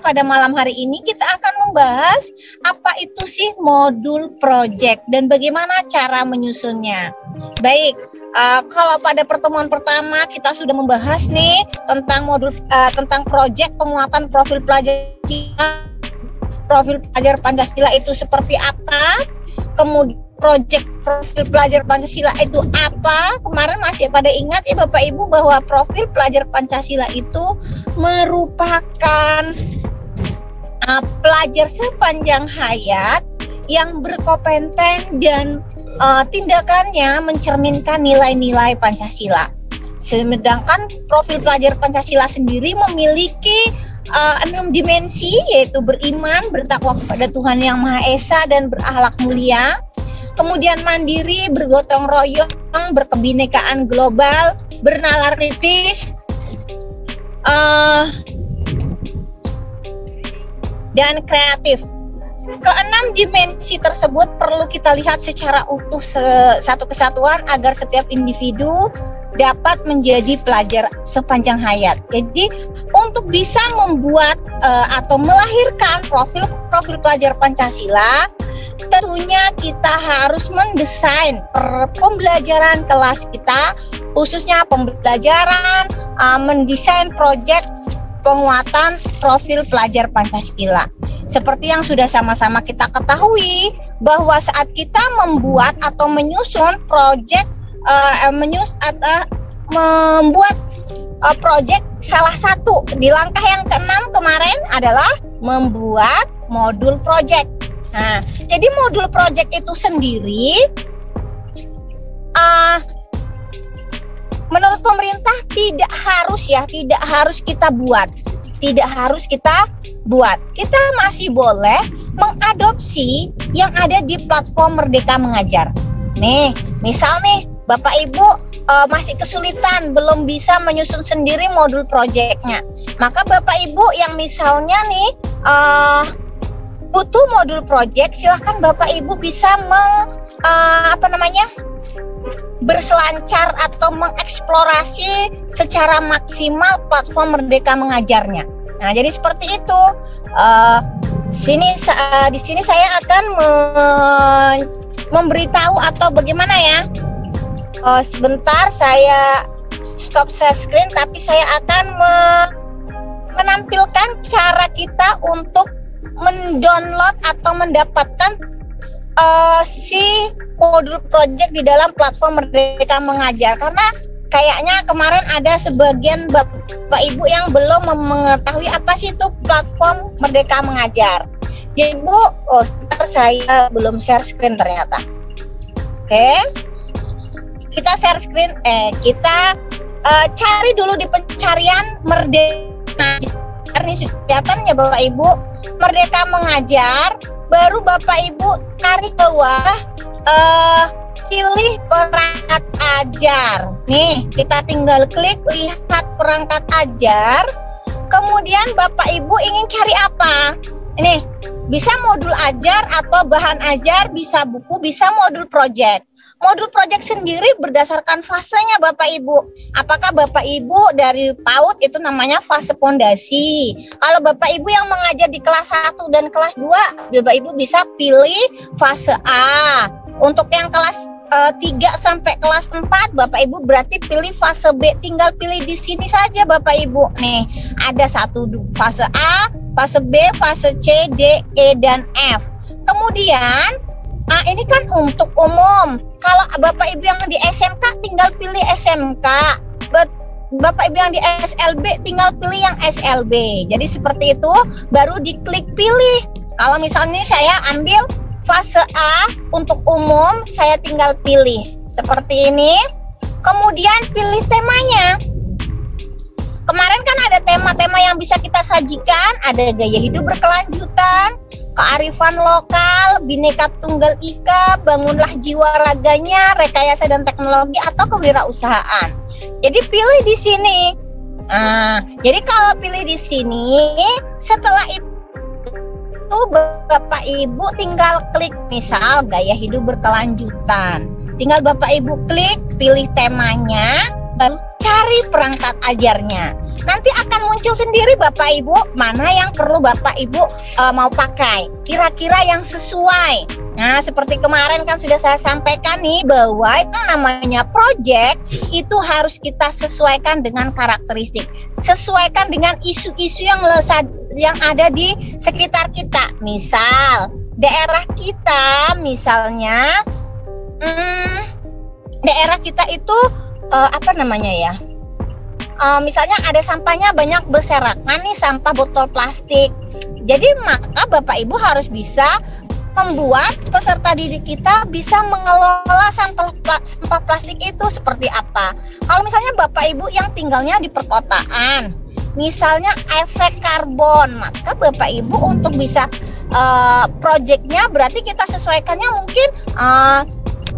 pada malam hari ini kita akan membahas apa itu sih modul project dan bagaimana cara menyusunnya. Baik, kalau pada pertemuan pertama kita sudah membahas nih tentang modul tentang project penguatan profil pelajar Pancasila itu seperti apa, kemudian project profil pelajar Pancasila itu apa. Kemarin masih pada ingat ya Bapak Ibu bahwa profil pelajar Pancasila itu merupakan pelajar sepanjang hayat yang berkompeten dan tindakannya mencerminkan nilai-nilai Pancasila. Sedangkan profil pelajar Pancasila sendiri memiliki 6 dimensi, yaitu beriman, bertakwa kepada Tuhan Yang Maha Esa dan berakhlak mulia. Kemudian mandiri, bergotong royong, berkebinekaan global, bernalar kritis, dan kreatif. Keenam dimensi tersebut perlu kita lihat secara utuh satu kesatuan agar setiap individu dapat menjadi pelajar sepanjang hayat. Jadi untuk bisa membuat atau melahirkan profil pelajar Pancasila, tentunya kita harus mendesain pembelajaran kelas kita, khususnya pembelajaran mendesain proyek penguatan profil pelajar Pancasila. Seperti yang sudah sama-sama kita ketahui bahwa saat kita membuat atau menyusun proyek membuat proyek, salah satu di langkah yang ke-6 kemarin adalah membuat modul proyek. Nah, jadi modul proyek itu sendiri menurut pemerintah tidak harus kita buat. Kita masih boleh mengadopsi yang ada di platform Merdeka Mengajar. Nih, misal nih Bapak Ibu masih kesulitan, belum bisa menyusun sendiri modul proyeknya. Maka Bapak Ibu yang misalnya nih butuh modul proyek, silahkan Bapak Ibu bisa berselancar atau mengeksplorasi secara maksimal platform Merdeka Mengajarnya. Nah, jadi seperti itu. Di sini saya akan memberitahu atau bagaimana ya. Sebentar saya stop share screen, tapi saya akan menampilkan cara kita untuk mendownload atau mendapatkan si modul project di dalam platform Merdeka Mengajar, karena kayaknya kemarin ada sebagian Bapak Ibu yang belum mengetahui apa sih itu platform Merdeka Mengajar. Jadi Bu, saya belum share screen ternyata. Oke, kita share screen. Kita cari dulu di pencarian Merdeka Mengajar. Ini sudah kelihatan ya Bapak Ibu, Merdeka Mengajar. Baru Bapak Ibu tarik bawah, pilih perangkat ajar. Nih, kita tinggal klik lihat perangkat ajar. Kemudian Bapak Ibu ingin cari apa? Ini bisa modul ajar atau bahan ajar, bisa buku, bisa modul project. Modul project sendiri berdasarkan fasenya Bapak Ibu. Apakah Bapak Ibu dari PAUD itu namanya fase pondasi. Kalau Bapak Ibu yang mengajar di kelas 1 dan kelas 2, Bapak Ibu bisa pilih fase A. Untuk yang kelas 3 sampai kelas 4, Bapak Ibu berarti pilih fase B. Tinggal pilih di sini saja Bapak Ibu. Nih, ada fase A, fase B, fase C, D, E, dan F. Kemudian ini kan untuk umum. Kalau Bapak Ibu yang di SMK tinggal pilih SMK. Bapak Ibu yang di SLB tinggal pilih yang SLB. Jadi seperti itu, baru diklik pilih. Kalau misalnya saya ambil fase A untuk umum, saya tinggal pilih seperti ini. Kemudian pilih temanya. Kemarin kan ada tema-tema yang bisa kita sajikan, ada gaya hidup berkelanjutan, kearifan lokal, Bhinneka Tunggal Ika, bangunlah jiwa raganya, rekayasa dan teknologi, atau kewirausahaan. Jadi pilih di sini. Jadi kalau pilih di sini, setelah itu Bapak Ibu tinggal klik misal gaya hidup berkelanjutan. Tinggal Bapak Ibu klik, pilih temanya. baru cari perangkat ajarnya. Nanti akan muncul sendiri Bapak Ibu mana yang perlu Bapak Ibu mau pakai, kira-kira yang sesuai. Nah, seperti kemarin kan sudah saya sampaikan nih bahwa itu namanya project itu harus kita sesuaikan dengan karakteristik, sesuaikan dengan isu-isu yang ada di sekitar kita. Misal daerah kita, misalnya daerah kita itu misalnya ada sampahnya banyak berserakan nih, sampah botol plastik. Jadi maka Bapak Ibu harus bisa membuat peserta didik kita bisa mengelola sampah plastik itu seperti apa. Kalau misalnya Bapak Ibu yang tinggalnya di perkotaan, misalnya efek karbon, maka Bapak Ibu untuk bisa proyeknya berarti kita sesuaikannya mungkin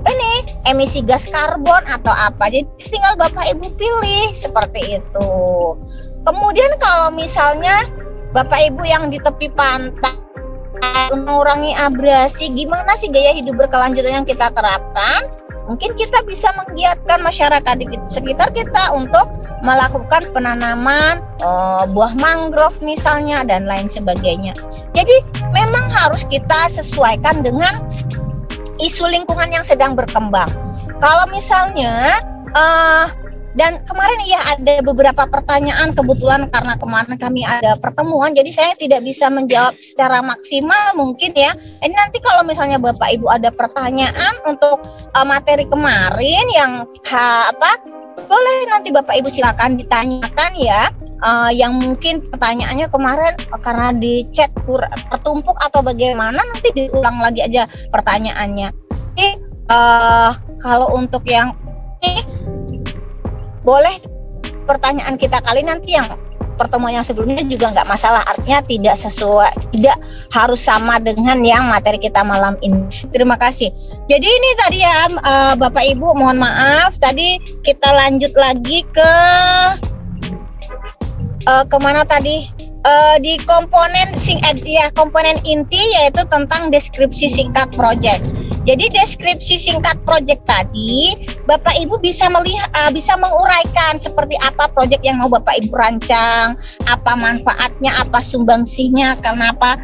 ini emisi gas karbon atau apa. Jadi tinggal Bapak Ibu pilih seperti itu. Kemudian kalau misalnya Bapak Ibu yang di tepi pantai mengurangi abrasi, gimana sih gaya hidup berkelanjutan yang kita terapkan? Mungkin kita bisa menggiatkan masyarakat di sekitar kita untuk melakukan penanaman buah mangrove misalnya dan lain sebagainya. Jadi memang harus kita sesuaikan dengan isu lingkungan yang sedang berkembang. Kalau misalnya dan kemarin ya ada beberapa pertanyaan, kebetulan karena kemarin kami ada pertemuan, jadi saya tidak bisa menjawab secara maksimal mungkin ya. Ini nanti kalau misalnya Bapak Ibu ada pertanyaan untuk materi kemarin yang boleh nanti Bapak Ibu silakan ditanyakan ya. Yang mungkin pertanyaannya kemarin karena di chat tertumpuk atau bagaimana, nanti diulang lagi aja pertanyaannya. Jadi kalau untuk yang ini boleh pertanyaan kita kali nanti yang pertemuan yang sebelumnya juga nggak masalah, artinya tidak sesuai, tidak harus sama dengan yang materi kita malam ini. Terima kasih. Jadi ini tadi ya Bapak Ibu, mohon maaf tadi kita lanjut lagi ke kemana tadi di komponen komponen inti yaitu tentang deskripsi singkat project. Jadi deskripsi singkat project tadi Bapak Ibu bisa melihat bisa menguraikan seperti apa project yang mau Bapak Ibu rancang, apa manfaatnya, apa sumbangsihnya, kenapa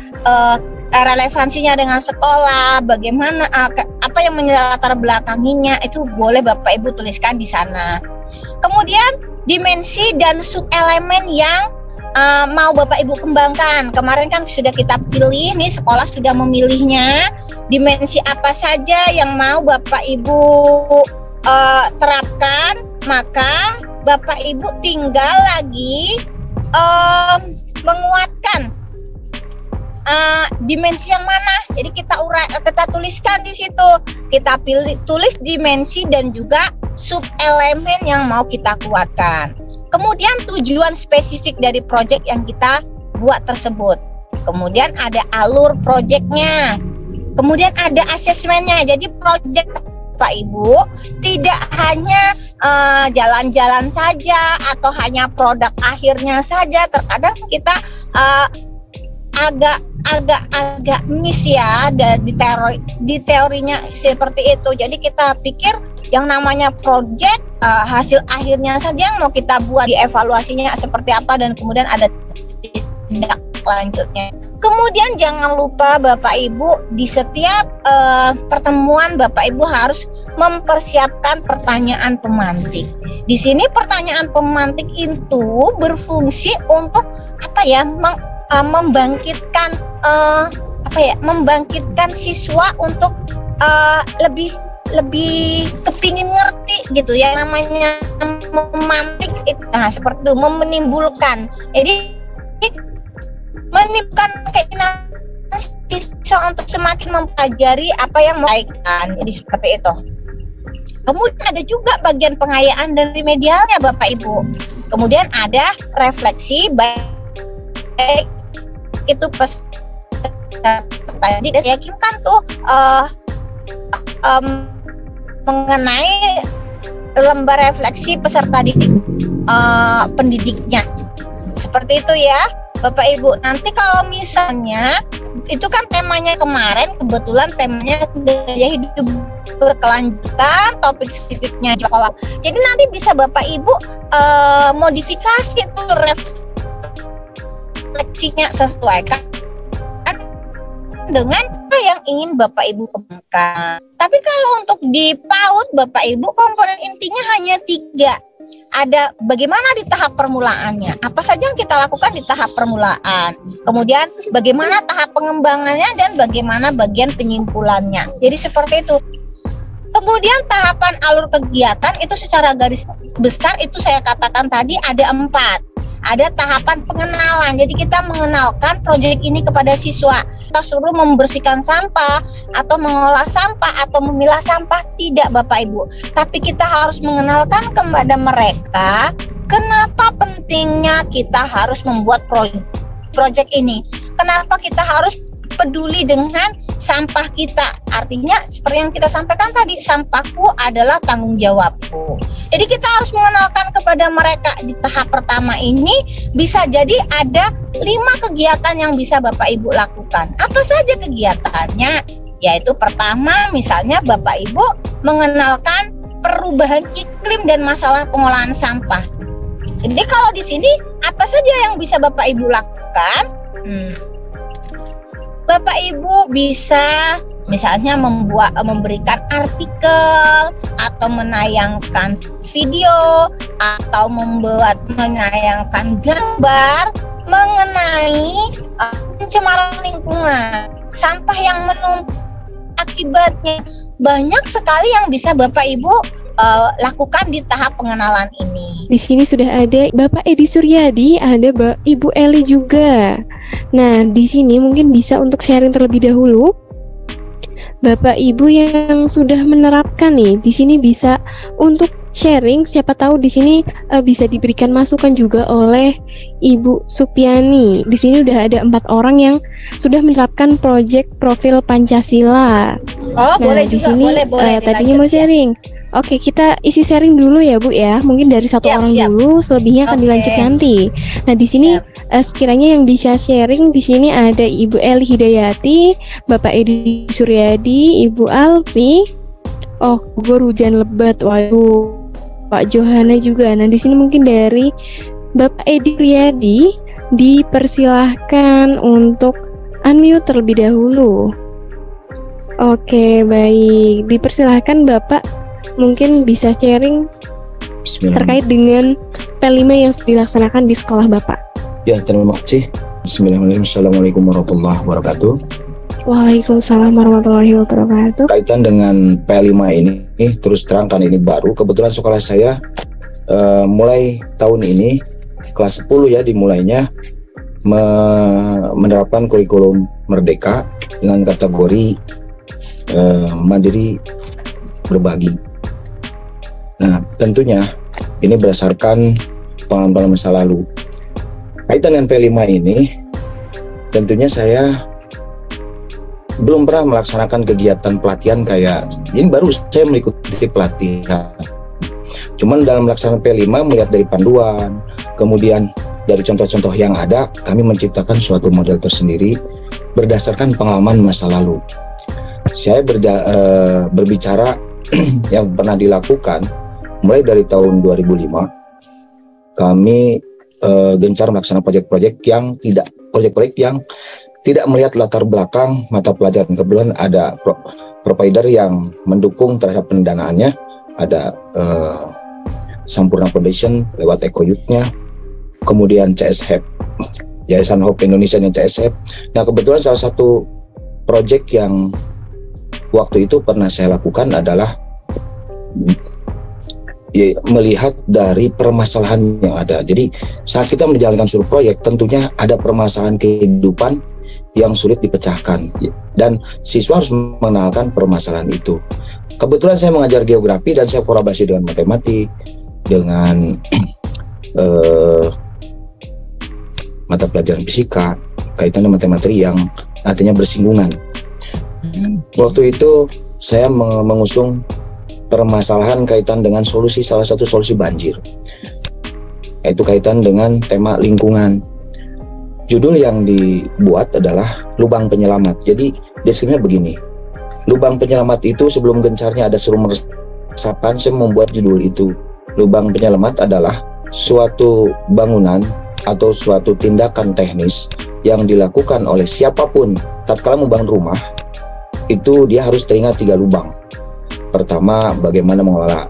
relevansinya dengan sekolah, bagaimana apa yang melatar belakanginya, itu boleh Bapak Ibu tuliskan di sana. Kemudian dimensi dan subelemen yang mau Bapak Ibu kembangkan. Kemarin kan sudah kita pilih nih, sekolah sudah memilihnya. Dimensi apa saja yang mau Bapak Ibu terapkan, maka Bapak Ibu tinggal lagi menguatkan dimensi yang mana. Jadi kita tuliskan di situ. Kita tulis dimensi dan juga subelemen yang mau kita kuatkan. Kemudian tujuan spesifik dari proyek yang kita buat tersebut. Kemudian ada alur proyeknya. Kemudian ada asesmennya. Jadi proyek Pak Ibu tidak hanya jalan-jalan saja atau hanya produk akhirnya saja. Terkadang kita agak miss ya di teorinya seperti itu. Jadi kita pikir yang namanya proyek hasil akhirnya saja yang mau kita buat, dievaluasinya seperti apa dan kemudian ada tindak lanjutnya. Kemudian jangan lupa Bapak Ibu di setiap pertemuan Bapak Ibu harus mempersiapkan pertanyaan pemantik. Di sini pertanyaan pemantik itu berfungsi untuk membangkitkan siswa untuk lebih kepingin ngerti gitu ya, namanya memantik itu. Nah, seperti itu, menimbulkan. Jadi menimbulkan keinginan siswa untuk semakin mempelajari apa yang mereka. Jadi seperti itu. Kemudian ada juga bagian pengayaan dan remedialnya Bapak Ibu. Kemudian ada refleksi baik itu tadi saya yakinkan tuh mengenai lembar refleksi peserta didik pendidiknya. Seperti itu ya Bapak Ibu. Nanti kalau misalnya itu kan temanya kemarin, kebetulan temanya gaya hidup berkelanjutan, topik spesifiknya sekolah. Jadi nanti bisa Bapak Ibu modifikasi tuh refleksinya sesuaikan dengan apa yang ingin Bapak Ibu kembangkan. Tapi kalau untuk di PAUD Bapak Ibu, komponen intinya hanya 3. Ada bagaimana di tahap permulaannya, apa saja yang kita lakukan di tahap permulaan, kemudian bagaimana tahap pengembangannya, dan bagaimana bagian penyimpulannya. Jadi seperti itu. Kemudian tahapan alur kegiatan itu secara garis besar itu saya katakan tadi ada 4. Ada tahapan pengenalan, jadi kita mengenalkan proyek ini kepada siswa. Kita suruh membersihkan sampah atau mengolah sampah atau memilah sampah, tidak Bapak Ibu. Tapi kita harus mengenalkan kepada mereka kenapa pentingnya kita harus membuat proyek ini. Kenapa kita harus peduli dengan sampah kita. Artinya seperti yang kita sampaikan tadi, sampahku adalah tanggung jawabku. Jadi kita harus mengenalkan kepada mereka di tahap pertama ini. Bisa jadi ada 5 kegiatan yang bisa Bapak Ibu lakukan. Apa saja kegiatannya? Yaitu pertama, misalnya Bapak Ibu mengenalkan perubahan iklim dan masalah pengolahan sampah. Jadi kalau di sini apa saja yang bisa Bapak Ibu lakukan? Bapak Ibu bisa misalnya memberikan artikel atau menayangkan video atau menayangkan gambar mengenai pencemaran lingkungan, sampah yang menumpuk akibatnya. Banyak sekali yang bisa Bapak Ibu lakukan di tahap pengenalan ini. Di sini sudah ada Bapak Edi Suryadi, ada Ibu Eli juga. Nah, di sini mungkin bisa untuk sharing terlebih dahulu. Bapak Ibu yang sudah menerapkan nih, di sini bisa untuk sharing. Siapa tahu di sini bisa diberikan masukan juga oleh Ibu Supiani. Di sini udah ada 4 orang yang sudah menerapkan proyek profil Pancasila. Oh, boleh di juga, sini, boleh. Tadinya mau sharing. Oke, kita isi sharing dulu ya Bu ya. Mungkin dari satu orang dulu, selebihnya akan dilanjut nanti. Nah, di sini sekiranya yang bisa sharing di sini ada Ibu Eli Hidayati, Bapak Edi Suryadi, Ibu Alfi. Oh, hujan lebat. Waduh. Pak Johana juga. Nah, di sini mungkin dari Bapak Edi Suryadi dipersilahkan untuk unmute terlebih dahulu. Oke, baik. Dipersilahkan Bapak mungkin bisa sharing terkait dengan P5 yang dilaksanakan di sekolah Bapak. Ya, terima kasih. Bismillahirrahmanirrahim. Assalamualaikum warahmatullahi wabarakatuh. Waalaikumsalam warahmatullahi wabarakatuh. Kaitan dengan P5 ini, terus terangkan ini baru. Kebetulan sekolah saya mulai tahun ini, kelas 10 ya dimulainya, menerapkan kurikulum merdeka dengan kategori mandiri berbagi. Nah, tentunya ini berdasarkan pengalaman masa lalu. Kaitan dengan P5 ini, tentunya saya belum pernah melaksanakan kegiatan pelatihan kayak ini, baru saya mengikuti pelatihan. Cuman dalam melaksanakan P5 melihat dari panduan, kemudian dari contoh-contoh yang ada, kami menciptakan suatu model tersendiri berdasarkan pengalaman masa lalu. Saya berbicara yang pernah dilakukan mulai dari tahun 2005, kami gencar melaksanakan proyek-proyek yang tidak melihat latar belakang mata pelajaran. Kebetulan ada provider yang mendukung terhadap pendanaannya, ada Sampurna Foundation lewat Eko Youth-nya, kemudian CSHEP, Yayasan Hope Indonesia dan CSHEP. Nah, kebetulan salah satu proyek yang waktu itu pernah saya lakukan adalah melihat dari permasalahan yang ada. Jadi saat kita menjalankan suatu proyek, tentunya ada permasalahan kehidupan yang sulit dipecahkan, dan siswa harus mengenalkan permasalahan itu. Kebetulan saya mengajar geografi dan saya kolaborasi dengan matematik, dengan mata pelajaran fisika, kaitannya matematik yang artinya bersinggungan. Waktu itu saya mengusung permasalahan kaitan dengan salah satu solusi banjir, yaitu kaitan dengan tema lingkungan. Judul yang dibuat adalah lubang penyelamat. Jadi deskripsinya begini: lubang penyelamat itu sebelum gencarnya ada sumur resapan, saya membuat judul itu. Lubang penyelamat adalah suatu bangunan atau suatu tindakan teknis yang dilakukan oleh siapapun tatkala membangun rumah, itu dia harus teringat 3 lubang. Pertama, bagaimana mengelola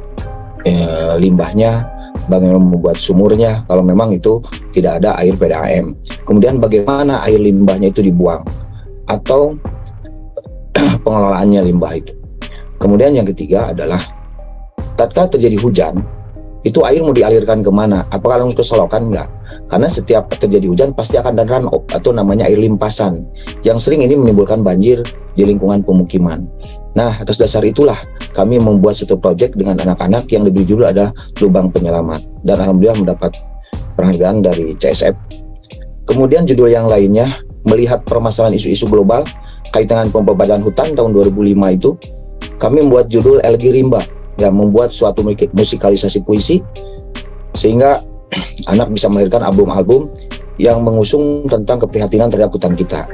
limbahnya, bagaimana membuat sumurnya kalau memang itu tidak ada air PDAM. Kemudian bagaimana air limbahnya itu dibuang atau pengelolaannya limbah itu. Kemudian yang ketiga adalah tatkala terjadi hujan, itu air mau dialirkan kemana? Apakah langsung ke selokan? Enggak. Karena setiap terjadi hujan pasti akan ada runoff atau namanya air limpasan, yang sering ini menimbulkan banjir di lingkungan pemukiman. Nah, atas dasar itulah kami membuat satu proyek dengan anak-anak yang diberi judul adalah Lubang Penyelamat, dan alhamdulillah mendapat penghargaan dari CSF. Kemudian judul yang lainnya, melihat permasalahan isu-isu global kaitan dengan pembebadan hutan tahun 2005 itu, kami membuat judul Elgi Rimba, yang membuat suatu musikalisasi puisi sehingga anak bisa melahirkan album-album yang mengusung tentang keprihatinan terhadap hutan kita.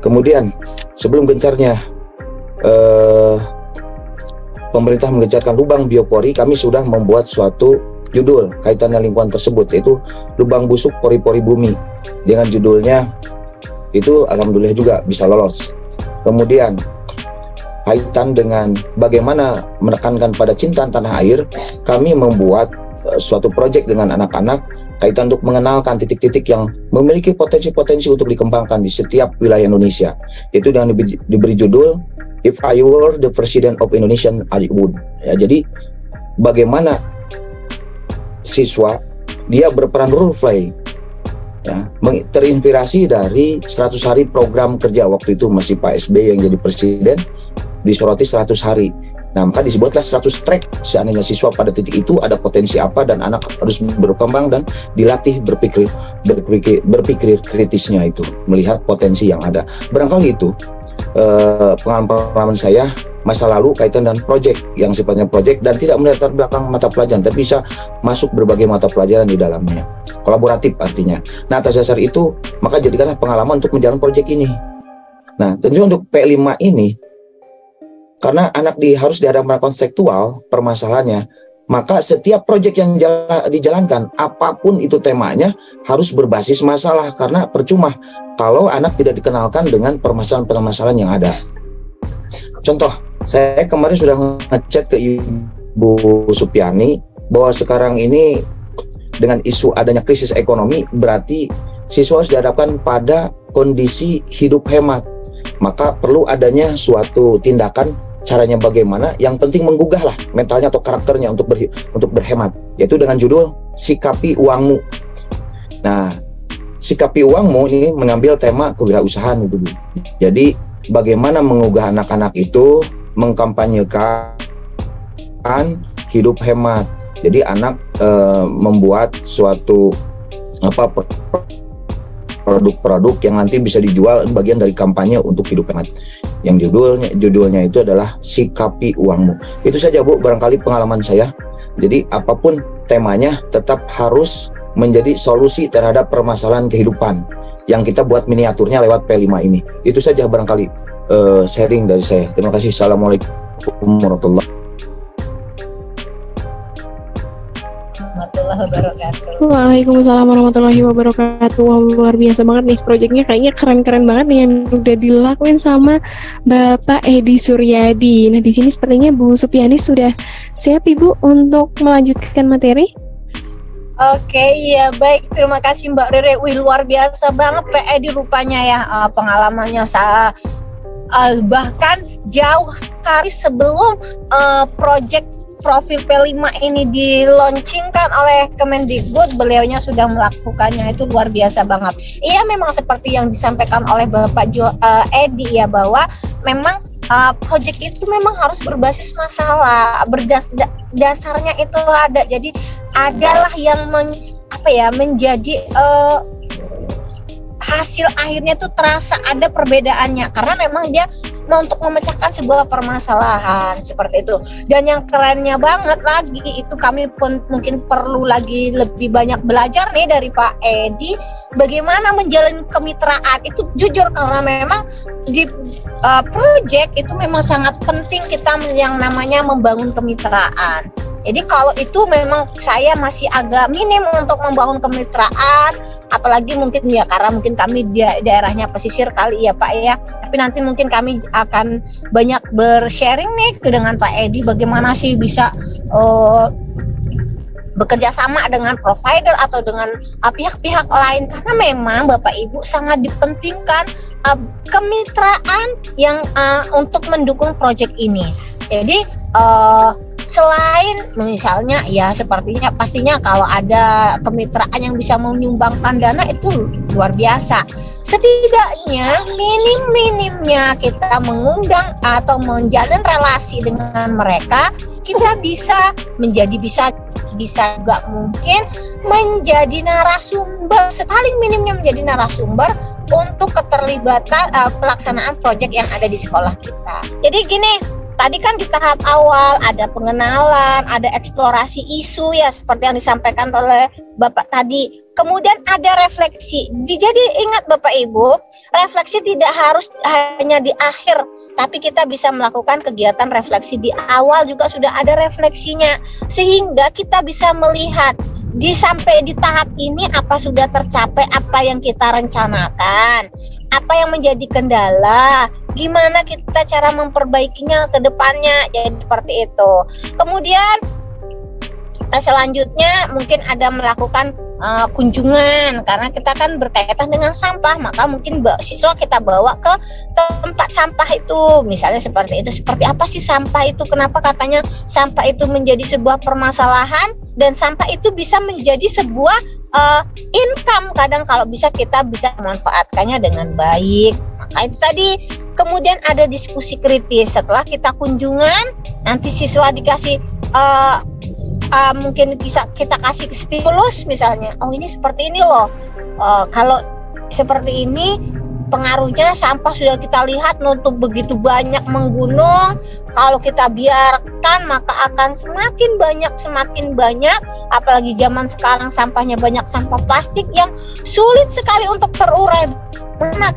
Kemudian sebelum gencarnya pemerintah menggencarkan lubang biopori, kami sudah membuat suatu judul kaitan dengan lingkungan tersebut, yaitu lubang busuk pori-pori bumi, dengan judulnya itu alhamdulillah juga bisa lolos. Kemudian kaitan dengan bagaimana menekankan pada cinta tanah air, kami membuat suatu proyek dengan anak-anak kaitan untuk mengenalkan titik-titik yang memiliki potensi-potensi untuk dikembangkan di setiap wilayah Indonesia. Itu dengan diberi judul If I Were the President of Indonesia, I Would. Ya, jadi bagaimana siswa dia berperan role play, ya, terinspirasi dari 100 hari program kerja waktu itu masih Pak SBY yang jadi presiden, disoroti 100 hari. Nah, maka dibuatlah 100 track seandainya siswa pada titik itu ada potensi apa, dan anak harus berkembang dan dilatih berpikir kritisnya itu, melihat potensi yang ada. Barangkali itu pengalaman saya masa lalu kaitan dengan proyek yang sifatnya proyek dan tidak melihat latar belakang mata pelajaran, tapi bisa masuk berbagai mata pelajaran di dalamnya. Kolaboratif artinya. Nah, atas dasar itu maka jadikanlah pengalaman untuk menjalankan proyek ini. Nah, tentu untuk P5 ini, karena anak harus dihadapkan konseptual permasalahannya, maka setiap proyek yang dijalankan, apapun itu temanya, harus berbasis masalah. Karena percuma kalau anak tidak dikenalkan dengan permasalahan-permasalahan yang ada. Contoh, saya kemarin sudah ngechat ke Ibu Supiani bahwa sekarang ini dengan isu adanya krisis ekonomi, berarti siswa harus dihadapkan pada kondisi hidup hemat. Maka perlu adanya suatu tindakan. Caranya bagaimana? Yang penting menggugah lah mentalnya atau karakternya untuk berhemat, yaitu dengan judul Sikapi Uangmu. Nah, Sikapi Uangmu ini mengambil tema kewirausahaan itu. Jadi bagaimana menggugah anak-anak itu mengkampanyekan hidup hemat. Jadi anak membuat suatu produk-produk yang nanti bisa dijual, bagian dari kampanye untuk hidup hemat. Yang judulnya itu adalah Sikapi Uangmu. Itu saja Bu, barangkali pengalaman saya. Jadi apapun temanya tetap harus menjadi solusi terhadap permasalahan kehidupan yang kita buat miniaturnya lewat P5 ini. Itu saja barangkali sharing dari saya. Terima kasih. Assalamualaikum warahmatullahi wabarakatuh. Waalaikumsalam warahmatullahi wabarakatuh. Wah, luar biasa banget nih proyeknya, kayaknya keren-keren banget nih yang udah dilakuin sama Bapak Edi Suryadi. Nah, di sini sepertinya Bu Supiani sudah siap Ibu untuk melanjutkan materi. Oke, iya baik. Terima kasih Mbak Rere. Wih, luar biasa banget Pak Edi rupanya ya, pengalamannya bahkan jauh hari sebelum proyek profil P5 ini dilaunchingkan oleh Kemendikbud, beliaunya sudah melakukannya. Itu luar biasa banget. Iya, memang seperti yang disampaikan oleh Bapak Edi ya, bahwa memang proyek itu memang harus berbasis masalah, dasarnya itu ada. Jadi adalah yang menjadi hasil akhirnya tuh terasa ada perbedaannya, karena memang dia untuk memecahkan sebuah permasalahan seperti itu. Dan yang kerennya banget lagi itu, kami pun mungkin perlu lagi lebih banyak belajar nih dari Pak Edi bagaimana menjalin kemitraan itu. Jujur, karena memang di project itu memang sangat penting kita yang namanya membangun kemitraan. Jadi kalau itu memang saya masih agak minim untuk membangun kemitraan, apalagi mungkin ya karena mungkin kami di daerahnya pesisir kali ya Pak ya. Tapi nanti mungkin kami akan banyak bersharing nih dengan Pak Edi bagaimana sih bisa bekerja sama dengan provider atau dengan pihak-pihak lain, karena memang Bapak Ibu sangat dipentingkan kemitraan yang untuk mendukung proyek ini. Jadi selain misalnya ya sepertinya pastinya kalau ada kemitraan yang bisa menyumbangkan dana itu luar biasa. Setidaknya minim-minimnya kita mengundang atau menjalin relasi dengan mereka, kita bisa juga mungkin menjadi narasumber, paling minimnya menjadi narasumber untuk keterlibatan pelaksanaan proyek yang ada di sekolah kita. Jadi gini, tadi kan di tahap awal ada pengenalan, ada eksplorasi isu ya seperti yang disampaikan oleh Bapak tadi. Kemudian ada refleksi. Jadi ingat Bapak Ibu, refleksi tidak harus hanya di akhir, tapi kita bisa melakukan kegiatan refleksi di awal juga sudah ada refleksinya, sehingga kita bisa melihat sampai di tahap ini apa sudah tercapai, apa yang kita rencanakan, apa yang menjadi kendala, gimana kita cara memperbaikinya ke depannya, jadi seperti itu. Kemudian selanjutnya mungkin ada melakukan kunjungan, karena kita kan berkaitan dengan sampah, maka mungkin siswa kita bawa ke tempat sampah itu, misalnya seperti itu. Seperti apa sih sampah itu, kenapa katanya sampah itu menjadi sebuah permasalahan dan sampah itu bisa menjadi sebuah income, kadang kalau kita bisa memanfaatkannya dengan baik. Maka itu tadi. Kemudian ada diskusi kritis setelah kita kunjungan, nanti siswa dikasih mungkin bisa kita kasih stimulus, misalnya ini seperti ini loh, kalau seperti ini pengaruhnya sampah sudah kita lihat nutup begitu banyak menggunung, kalau kita biarkan maka akan semakin banyak, apalagi zaman sekarang sampahnya banyak sampah plastik yang sulit sekali untuk terurai, mana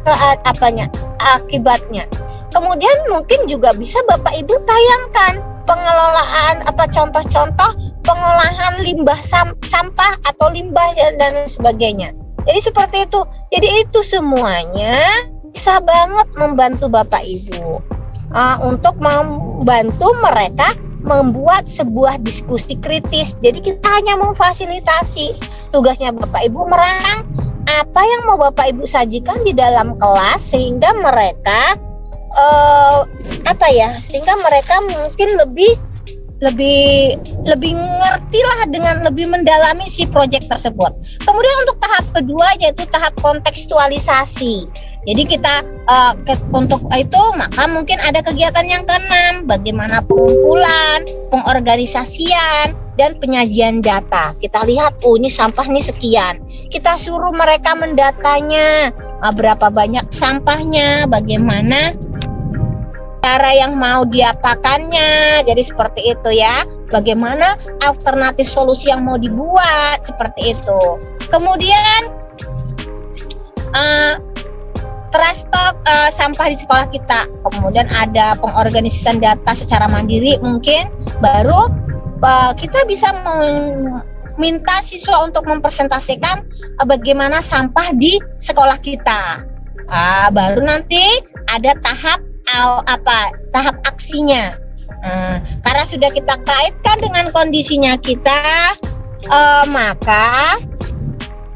akibatnya. Kemudian mungkin juga bisa Bapak Ibu tayangkan pengelolaan contoh-contoh pengolahan limbah sampah atau limbah dan sebagainya. Jadi seperti itu. Jadi itu semuanya bisa banget membantu Bapak Ibu untuk membantu mereka membuat sebuah diskusi kritis. Jadi kita hanya memfasilitasi. Tugasnya Bapak Ibu merangsang apa yang mau Bapak Ibu sajikan di dalam kelas sehingga mereka sehingga mereka mungkin lebih ngerti lah dengan lebih mendalami si proyek tersebut. Kemudian untuk tahap kedua yaitu tahap kontekstualisasi. Jadi kita untuk itu maka mungkin ada kegiatan yang keenam, bagaimana pengumpulan, pengorganisasian dan penyajian data. Kita lihat ini sampah nih sekian. Kita suruh mereka mendatanya, berapa banyak sampahnya, bagaimana cara yang mau diapakannya, jadi seperti itu ya. Bagaimana alternatif solusi yang mau dibuat, seperti itu. Kemudian terastok sampah di sekolah kita. Kemudian ada pengorganisasian data secara mandiri, mungkin baru kita bisa minta siswa untuk mempresentasikan bagaimana sampah di sekolah kita. Baru nanti ada tahap aksinya. Karena sudah kita kaitkan dengan kondisinya kita, maka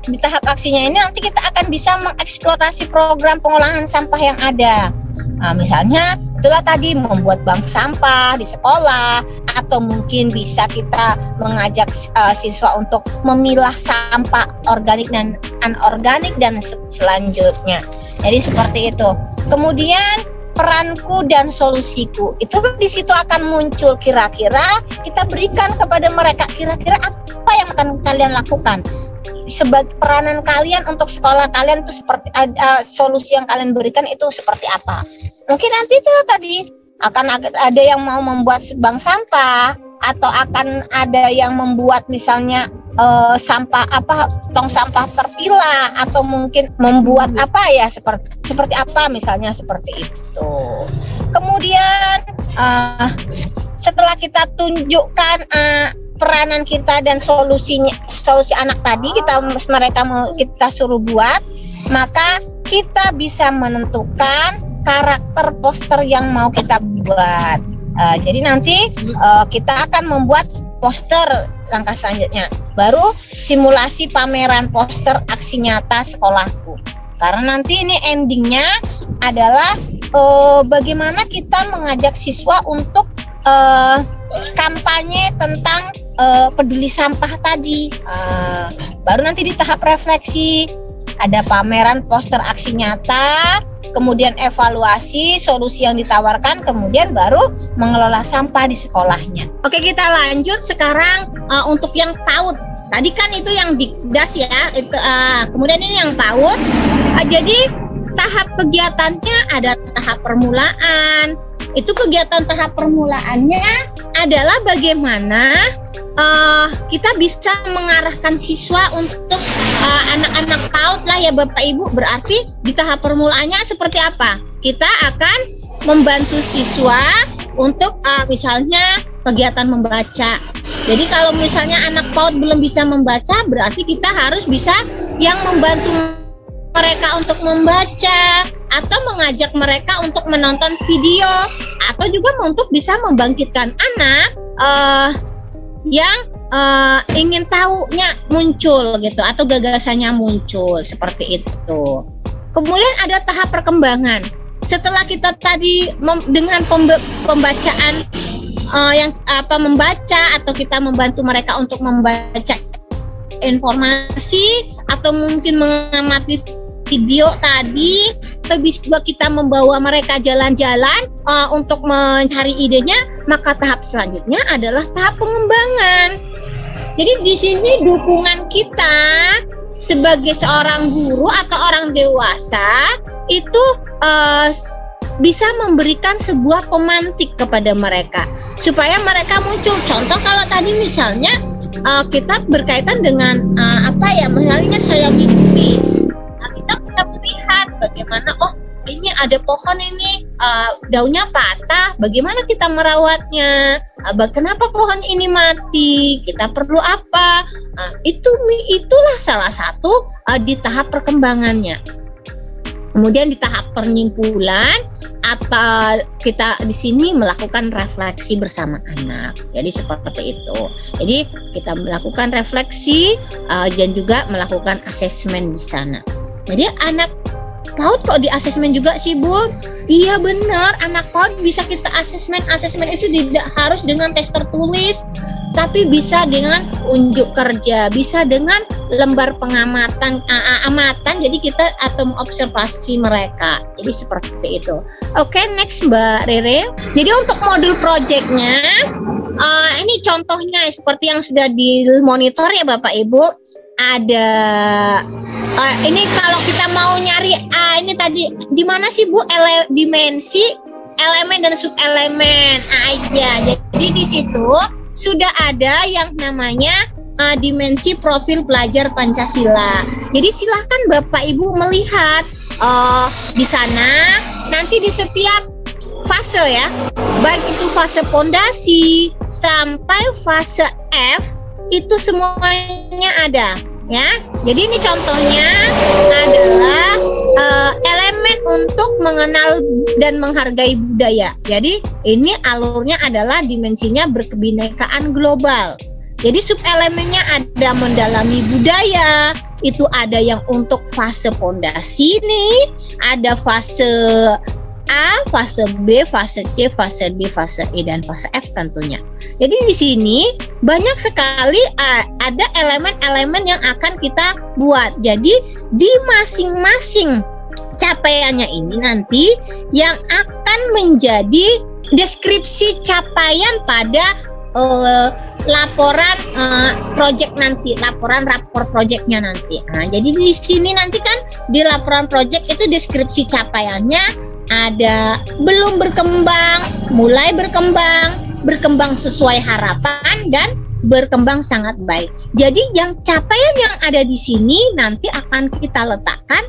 di tahap aksinya ini nanti kita akan bisa mengeksplorasi program pengolahan sampah yang ada. Misalnya itulah tadi membuat bank sampah di sekolah, atau mungkin bisa kita mengajak siswa untuk memilah sampah organik dan anorganik dan selanjutnya. Jadi seperti itu. Kemudian peranku dan solusiku itu di situ akan muncul, kira-kira kita berikan kepada mereka kira-kira apa yang akan kalian lakukan sebagai peranan kalian untuk sekolah kalian itu seperti solusi yang kalian berikan itu seperti apa. Mungkin nanti itu tadi akan ada yang mau membuat bank sampah, atau akan ada yang membuat misalnya tong sampah terpilah, atau mungkin membuat seperti apa misalnya seperti itu. Kemudian setelah kita tunjukkan peranan kita dan solusi anak tadi, kita suruh buat, maka kita bisa menentukan karakter poster yang mau kita buat. Jadi nanti kita akan membuat poster langkah selanjutnya, baru simulasi pameran poster aksi nyata sekolahku. Karena nanti ini endingnya adalah bagaimana kita mengajak siswa untuk kampanye tentang peduli sampah tadi. Baru nanti di tahap refleksi ada pameran poster aksi nyata, kemudian evaluasi solusi yang ditawarkan, kemudian baru mengelola sampah di sekolahnya. Oke, kita lanjut sekarang untuk yang PAUD. Tadi kan itu yang Dikdas ya, kemudian ini yang PAUD. Jadi tahap kegiatannya ada tahap permulaan. Itu kegiatan tahap permulaannya adalah bagaimana kita bisa mengarahkan siswa untuk anak-anak PAUD lah ya Bapak Ibu. Berarti di tahap permulaannya seperti apa? Kita akan membantu siswa untuk misalnya kegiatan membaca. Jadi kalau misalnya anak PAUD belum bisa membaca, berarti kita harus bisa yang membantu mereka untuk membaca, atau mengajak mereka untuk menonton video, atau juga untuk bisa membangkitkan anak yang ingin tahunya muncul gitu, atau gagasannya muncul seperti itu. Kemudian ada tahap perkembangan. Setelah kita tadi dengan pembacaan membaca, atau kita membantu mereka untuk membaca informasi, atau mungkin mengamati video tadi, atau bisa kita membawa mereka jalan-jalan untuk mencari idenya, maka tahap selanjutnya adalah tahap pengembangan. Jadi di sini dukungan kita sebagai seorang guru atau orang dewasa itu bisa memberikan sebuah pemantik kepada mereka supaya mereka muncul. Contoh kalau tadi misalnya kita berkaitan dengan misalnya saya mimpi, kita bisa melihat bagaimana ini ada pohon ini daunnya patah, bagaimana kita merawatnya, kenapa pohon ini mati, kita perlu apa, itulah salah satu di tahap perkembangannya. Kemudian di tahap penyimpulan, atau kita di sini melakukan refleksi bersama anak. Jadi seperti itu. Jadi kita melakukan refleksi dan juga melakukan asesmen di sana. Jadi anak PAUD kok di asesmen juga sih Bu? Iya benar, anak PAUD bisa kita asesmen. Asesmen itu tidak harus dengan tes tertulis, tapi bisa dengan unjuk kerja, bisa dengan lembar pengamatan, amatan. Jadi kita atau observasi mereka. Jadi seperti itu. Oke, next Mbak Rere. Jadi untuk modul projectnya, ini contohnya seperti yang sudah dimonitor ya Bapak Ibu. Ada ini kalau kita mau nyari ini tadi di mana sih Bu dimensi elemen dan subelemen aja. Jadi di situ sudah ada yang namanya dimensi profil pelajar Pancasila. Jadi silahkan Bapak Ibu melihat di sana nanti di setiap fase ya, baik itu fase pondasi sampai fase F, itu semuanya ada ya. Jadi ini contohnya adalah elemen untuk mengenal dan menghargai budaya. Jadi ini alurnya adalah dimensinya berkebinekaan global. Jadi subelemennya ada mendalami budaya, itu ada yang untuk fase pondasi nih, ada fase A, fase B, fase C, fase D, fase E, dan fase F tentunya. Jadi di sini banyak sekali ada elemen-elemen yang akan kita buat. Jadi di masing-masing capaiannya ini nanti yang akan menjadi deskripsi capaian pada laporan project nanti, rapor projectnya nanti. Nah, jadi di sini nanti kan di laporan project itu deskripsi capaiannya ada belum berkembang, mulai berkembang, berkembang sesuai harapan dan berkembang sangat baik. Jadi yang capaian yang ada di sini nanti akan kita letakkan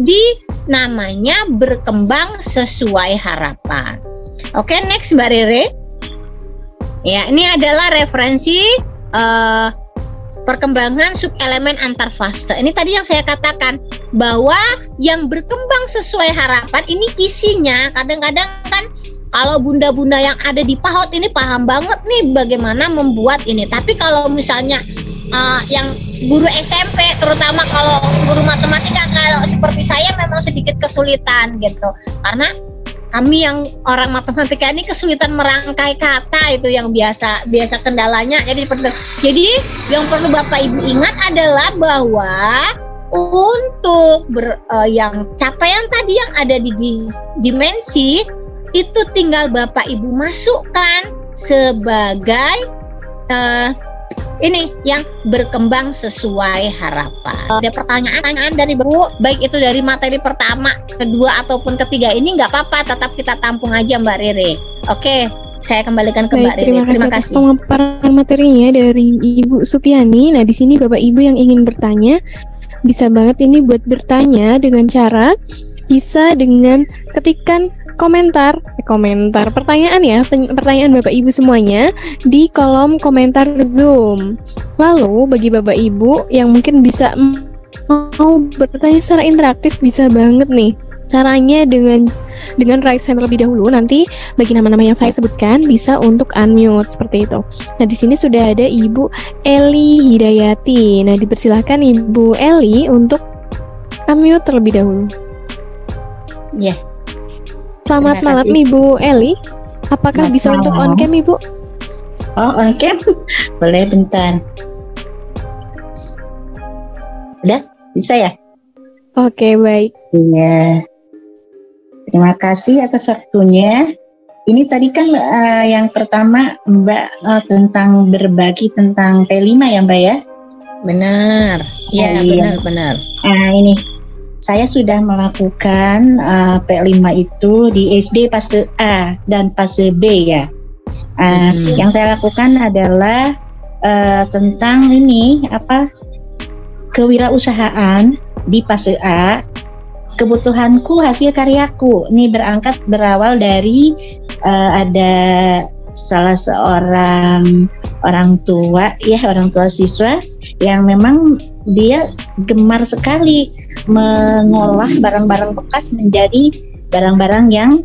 di namanya berkembang sesuai harapan. Oke, next Mbak Rere. Ya, ini adalah referensi perkembangan subelemen antar fase. Ini tadi yang saya katakan bahwa yang berkembang sesuai harapan ini isinya kadang-kadang kan kalau bunda-bunda yang ada di PAHOT ini paham banget nih bagaimana membuat ini. Tapi kalau misalnya yang guru SMP, terutama kalau guru matematika, kalau seperti saya memang sedikit kesulitan gitu. Karena kami yang orang matematika ini kesulitan merangkai kata, itu yang biasa kendalanya. Jadi yang perlu Bapak Ibu ingat adalah bahwa untuk yang capaian tadi yang ada di dimensi itu tinggal Bapak Ibu masukkan sebagai ini yang berkembang sesuai harapan. Ada pertanyaan dari Bu, baik itu dari materi pertama, kedua ataupun ketiga, ini nggak apa-apa, tetap kita tampung aja Mbak Rere. Oke, saya kembalikan ke Mbak Rere. Terima kasih atas pemaparan materinya dari Ibu Supiani. Nah, di sini Bapak Ibu yang ingin bertanya bisa banget ini buat bertanya dengan cara bisa dengan ketikan komentar pertanyaan ya, pertanyaan Bapak Ibu semuanya di kolom komentar Zoom. Lalu bagi Bapak Ibu yang mungkin bisa mau bertanya secara interaktif, bisa banget nih caranya dengan raise hand terlebih dahulu. Nanti bagi nama-nama yang saya sebutkan bisa untuk unmute seperti itu. Nah, di sini sudah ada Ibu Eli Hidayati. Nah, dipersilahkan Ibu Eli untuk unmute terlebih dahulu. Ya. Selamat malam Ibu Eli. Apakah bisa untuk on cam Ibu? Oh, on cam? Boleh bentar. Udah? Bisa ya? Oke, baik. Iya. Terima kasih atas waktunya. Ini tadi kan yang pertama Mbak tentang berbagi tentang P5 ya Mbak ya? Benar. Iya, benar. Nah, ini saya sudah melakukan P5 itu di SD fase A dan fase B ya. Yang saya lakukan adalah tentang ini kewirausahaan di fase A. Kebutuhanku hasil karyaku. Ini berawal dari ada salah seorang orang tua siswa yang memang dia gemar sekali mengolah barang-barang bekas menjadi barang-barang yang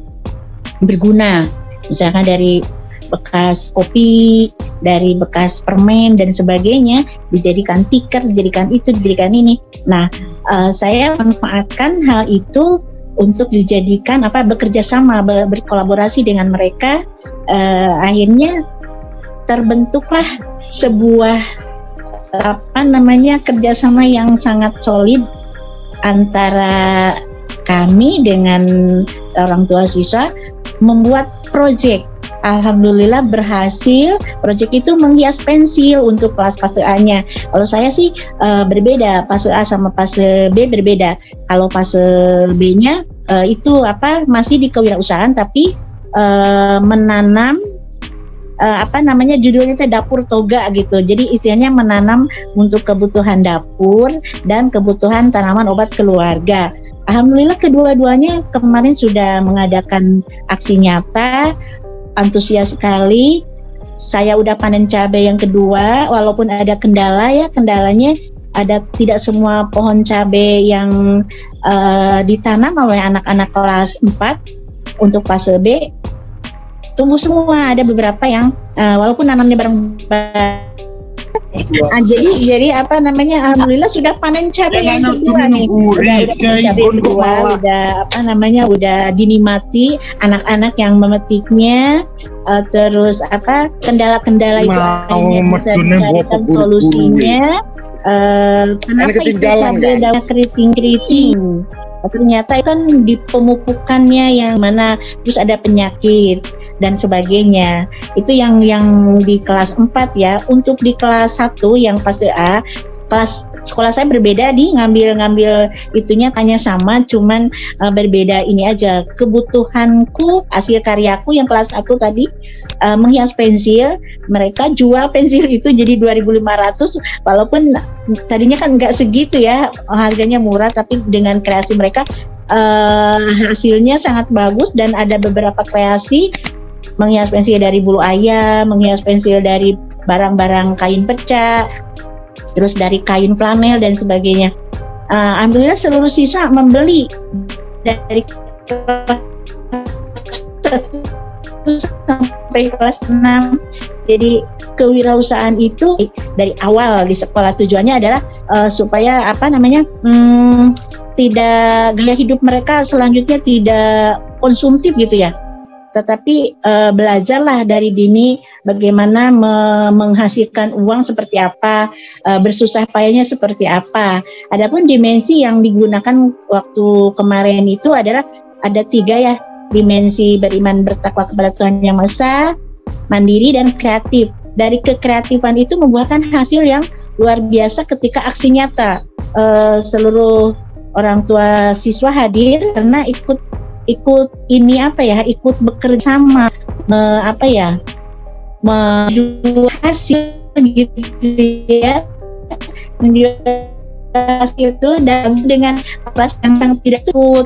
berguna. Misalkan dari bekas kopi, dari bekas permen dan sebagainya, dijadikan tikar, dijadikan itu, dijadikan ini. Nah, saya manfaatkan hal itu untuk dijadikan bekerja sama, berkolaborasi dengan mereka. Akhirnya terbentuklah sebuah kerjasama yang sangat solid antara kami dengan orang tua siswa membuat proyek. Alhamdulillah berhasil. Proyek itu menghias pensil untuk kelas fase A-nya. Kalau saya sih berbeda, fase A sama fase B berbeda. Kalau fase B-nya itu masih di kewirausahaan tapi menanam judulnya itu dapur toga gitu. Jadi istilahnya menanam untuk kebutuhan dapur dan kebutuhan tanaman obat keluarga. Alhamdulillah kedua-duanya kemarin sudah mengadakan aksi nyata, antusias sekali. Saya udah panen cabai yang kedua, walaupun ada kendalanya ada tidak semua pohon cabai yang ditanam oleh anak-anak kelas 4 untuk fase B tumbuh semua. Ada beberapa yang walaupun nanamnya bareng-bareng. Jadi alhamdulillah sudah panen cabai yang kedua nih. Udah dinikmati anak-anak yang memetiknya. Terus kendala-kendala itu akhirnya bisa dicarikan solusinya. Kenapa itu cabai daun keriting? Ternyata kan di pemupukannya yang mana terus ada penyakit dan sebagainya. Itu yang di kelas 4 ya. Untuk di kelas 1 yang fase A kelas sekolah saya berbeda nih, ngambil itunya hanya sama, cuman berbeda ini aja. Kebutuhanku, hasil karyaku yang kelas 1 tadi menghias pensil, mereka jual pensil itu jadi 2.500, walaupun tadinya kan nggak segitu ya, harganya murah, tapi dengan kreasi mereka hasilnya sangat bagus. Dan ada beberapa kreasi menghias pensil dari bulu ayam, menghias pensil dari barang-barang kain pecah, terus dari kain flanel dan sebagainya. Alhamdulillah seluruh siswa membeli dari kelas 1 sampai kelas 6. Jadi kewirausahaan itu dari awal di sekolah tujuannya adalah supaya tidak, gaya hidup mereka selanjutnya tidak konsumtif gitu ya, tetapi belajarlah dari dini bagaimana menghasilkan uang seperti apa, bersusah payahnya seperti apa. Adapun dimensi yang digunakan waktu kemarin itu adalah ada 3 ya, dimensi beriman, bertakwa kepada Tuhan Yang Maha Esa, mandiri, dan kreatif. Dari kekreatifan itu membuahkan hasil yang luar biasa ketika aksi nyata. Seluruh orang tua siswa hadir karena ikut bekerja sama, menjual hasil gitu ya, menjual hasil itu, dan dengan kelas yang tidak ikut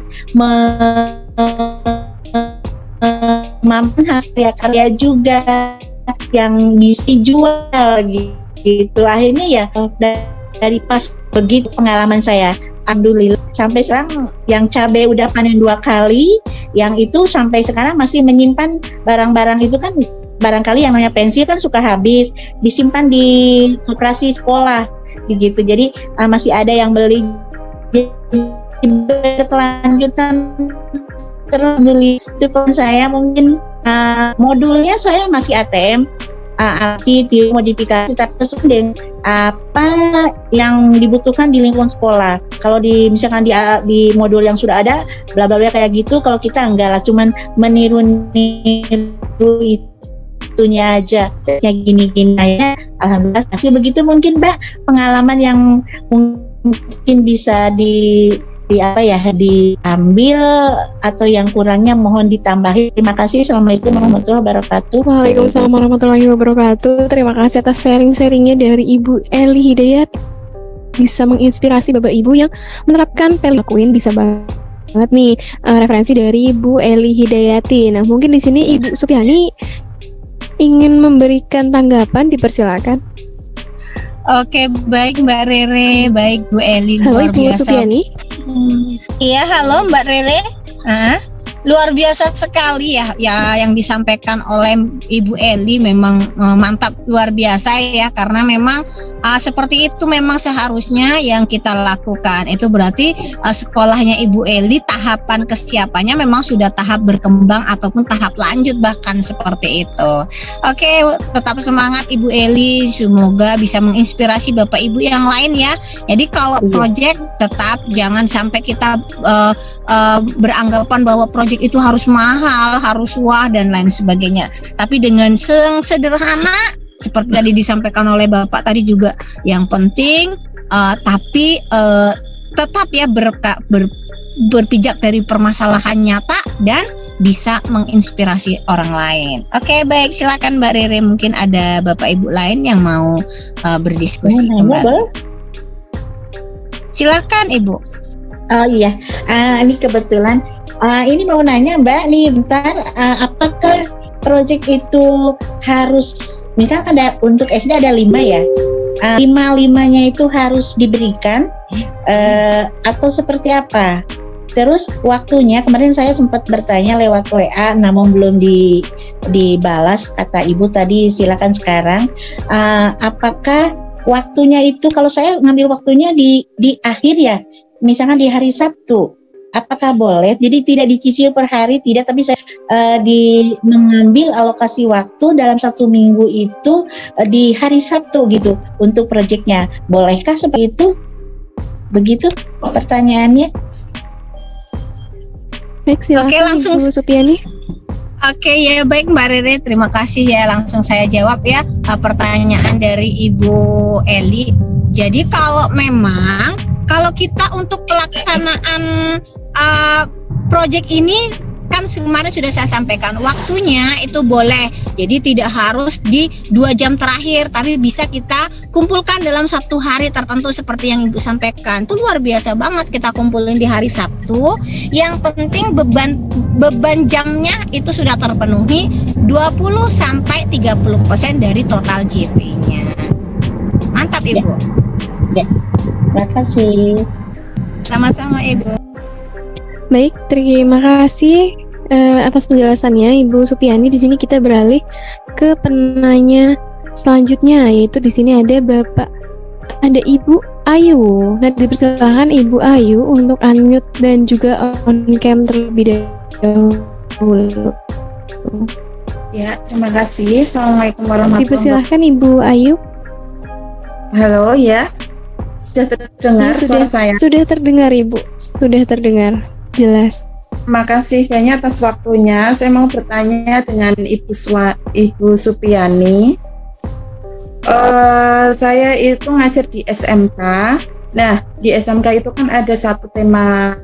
mampu hasil karya juga yang bisa dijual gitu. Akhirnya ya dari pas begitu pengalaman saya, alhamdulillah sampai sekarang yang cabai udah panen 2 kali, yang itu sampai sekarang masih menyimpan barang-barang itu kan, barangkali yang namanya pensil kan suka habis, disimpan di koperasi sekolah gitu. Jadi masih ada yang beli, berkelanjutan terus beli. Itu saya mungkin modulnya saya masih ATM, modifikasi, tapi sesuai apa yang dibutuhkan di lingkungan sekolah. Kalau misalkan di modul yang sudah ada bla bla bla kayak gitu, kalau kita enggak lah, cuman meniru itunya aja, ya gini-gini aja. Alhamdulillah masih begitu. Mungkin Mbak pengalaman yang mungkin bisa diambil atau yang kurangnya mohon ditambahi. Terima kasih. Assalamualaikum warahmatullahi wabarakatuh. Waalaikumsalam warahmatullahi wabarakatuh. Terima kasih atas sharing-sharingnya dari Ibu Eli Hidayat. Bisa menginspirasi Bapak Ibu yang menerapkan lakuin, bisa banget nih referensi dari Ibu Eli Hidayati. Nah, mungkin di sini Ibu Supiani ingin memberikan tanggapan, dipersilakan. Oke, baik Mbak Rere, baik Bu Eli, halo, luar Ibu biasa. Supiani. Iya, halo Mbak Rere. Luar biasa sekali ya yang disampaikan oleh Ibu Eli, memang mantap, luar biasa ya, karena memang seperti itu memang seharusnya yang kita lakukan. Itu berarti sekolahnya Ibu Eli tahapan kesiapannya memang sudah tahap berkembang ataupun tahap lanjut bahkan seperti itu. Oke, tetap semangat Ibu Eli, semoga bisa menginspirasi Bapak Ibu yang lain ya. Jadi kalau project tetap jangan sampai kita beranggapan bahwa project itu harus mahal, harus wah dan lain sebagainya. Tapi dengan sederhana seperti tadi disampaikan oleh Bapak tadi juga, yang penting tapi tetap ya berpijak dari permasalahan nyata dan bisa menginspirasi orang lain. Oke, baik, silakan Mbak Rere, mungkin ada Bapak Ibu lain yang mau berdiskusi kembali. Silakan Ibu. Oh iya, ini kebetulan ini mau nanya Mbak nih bentar, apakah proyek itu harus, misalkan ada untuk SD ada 5 ya, 5-5-nya itu harus diberikan atau seperti apa? Terus waktunya, kemarin saya sempat bertanya lewat WA namun belum dibalas, kata Ibu tadi silakan sekarang. Apakah waktunya itu, kalau saya ngambil waktunya di akhir ya, misalkan di hari Sabtu, apakah boleh? Jadi tidak dicicil per hari, tidak, tapi saya mengambil alokasi waktu dalam 1 minggu itu di hari Sabtu gitu untuk proyeknya. Bolehkah seperti itu? Begitu pertanyaannya. Baik, silakan. Oke, langsung Ibu Supiani. Oke, ya baik Mbak Rere, terima kasih ya, langsung saya jawab ya pertanyaan dari Ibu Eli. Jadi kalau kita untuk pelaksanaan proyek ini kan kemarin sudah saya sampaikan waktunya itu boleh, jadi tidak harus di 2 jam terakhir, tapi bisa kita kumpulkan dalam 1 hari tertentu seperti yang Ibu sampaikan. Itu luar biasa banget kita kumpulin di hari Sabtu. Yang penting beban jamnya itu sudah terpenuhi 20-30% dari total JP-nya. Mantap Ibu. Ya. Terima kasih. Sama-sama Ibu. Baik, terima kasih atas penjelasannya Ibu Supiani. Di sini kita beralih ke penanya selanjutnya, yaitu di sini ada Ibu Ayu. Nah, dipersilakan Ibu Ayu untuk unmute dan juga on cam terlebih dahulu. Ya, terima kasih. Assalamualaikum warahmatullahi wabarakatuh. Dipersilakan Ibu Ayu. Halo, ya. Sudah terdengar suara saya? Sudah terdengar Ibu, sudah terdengar jelas. Terima kasih banyak atas waktunya. Saya mau bertanya dengan Ibu Supiani. Saya itu ngajar di SMK. Nah, di SMK itu kan ada 1 tema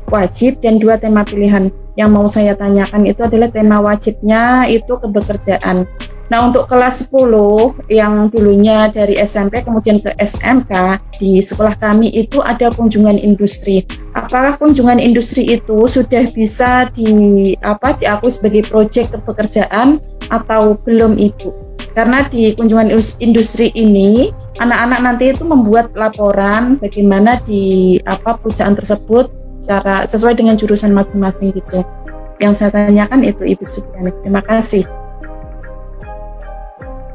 wajib dan 2 tema pilihan. Yang mau saya tanyakan itu adalah tema wajibnya itu kebekerjaan. Nah, untuk kelas 10 yang dulunya dari SMP kemudian ke SMK, di sekolah kami itu ada kunjungan industri. Apakah kunjungan industri itu sudah bisa diakui sebagai proyek kepekerjaan atau belum Ibu? Karena di kunjungan industri ini anak-anak nanti itu membuat laporan bagaimana di perusahaan tersebut cara sesuai dengan jurusan masing-masing gitu. Yang saya tanyakan itu Ibu Supiani. Terima kasih.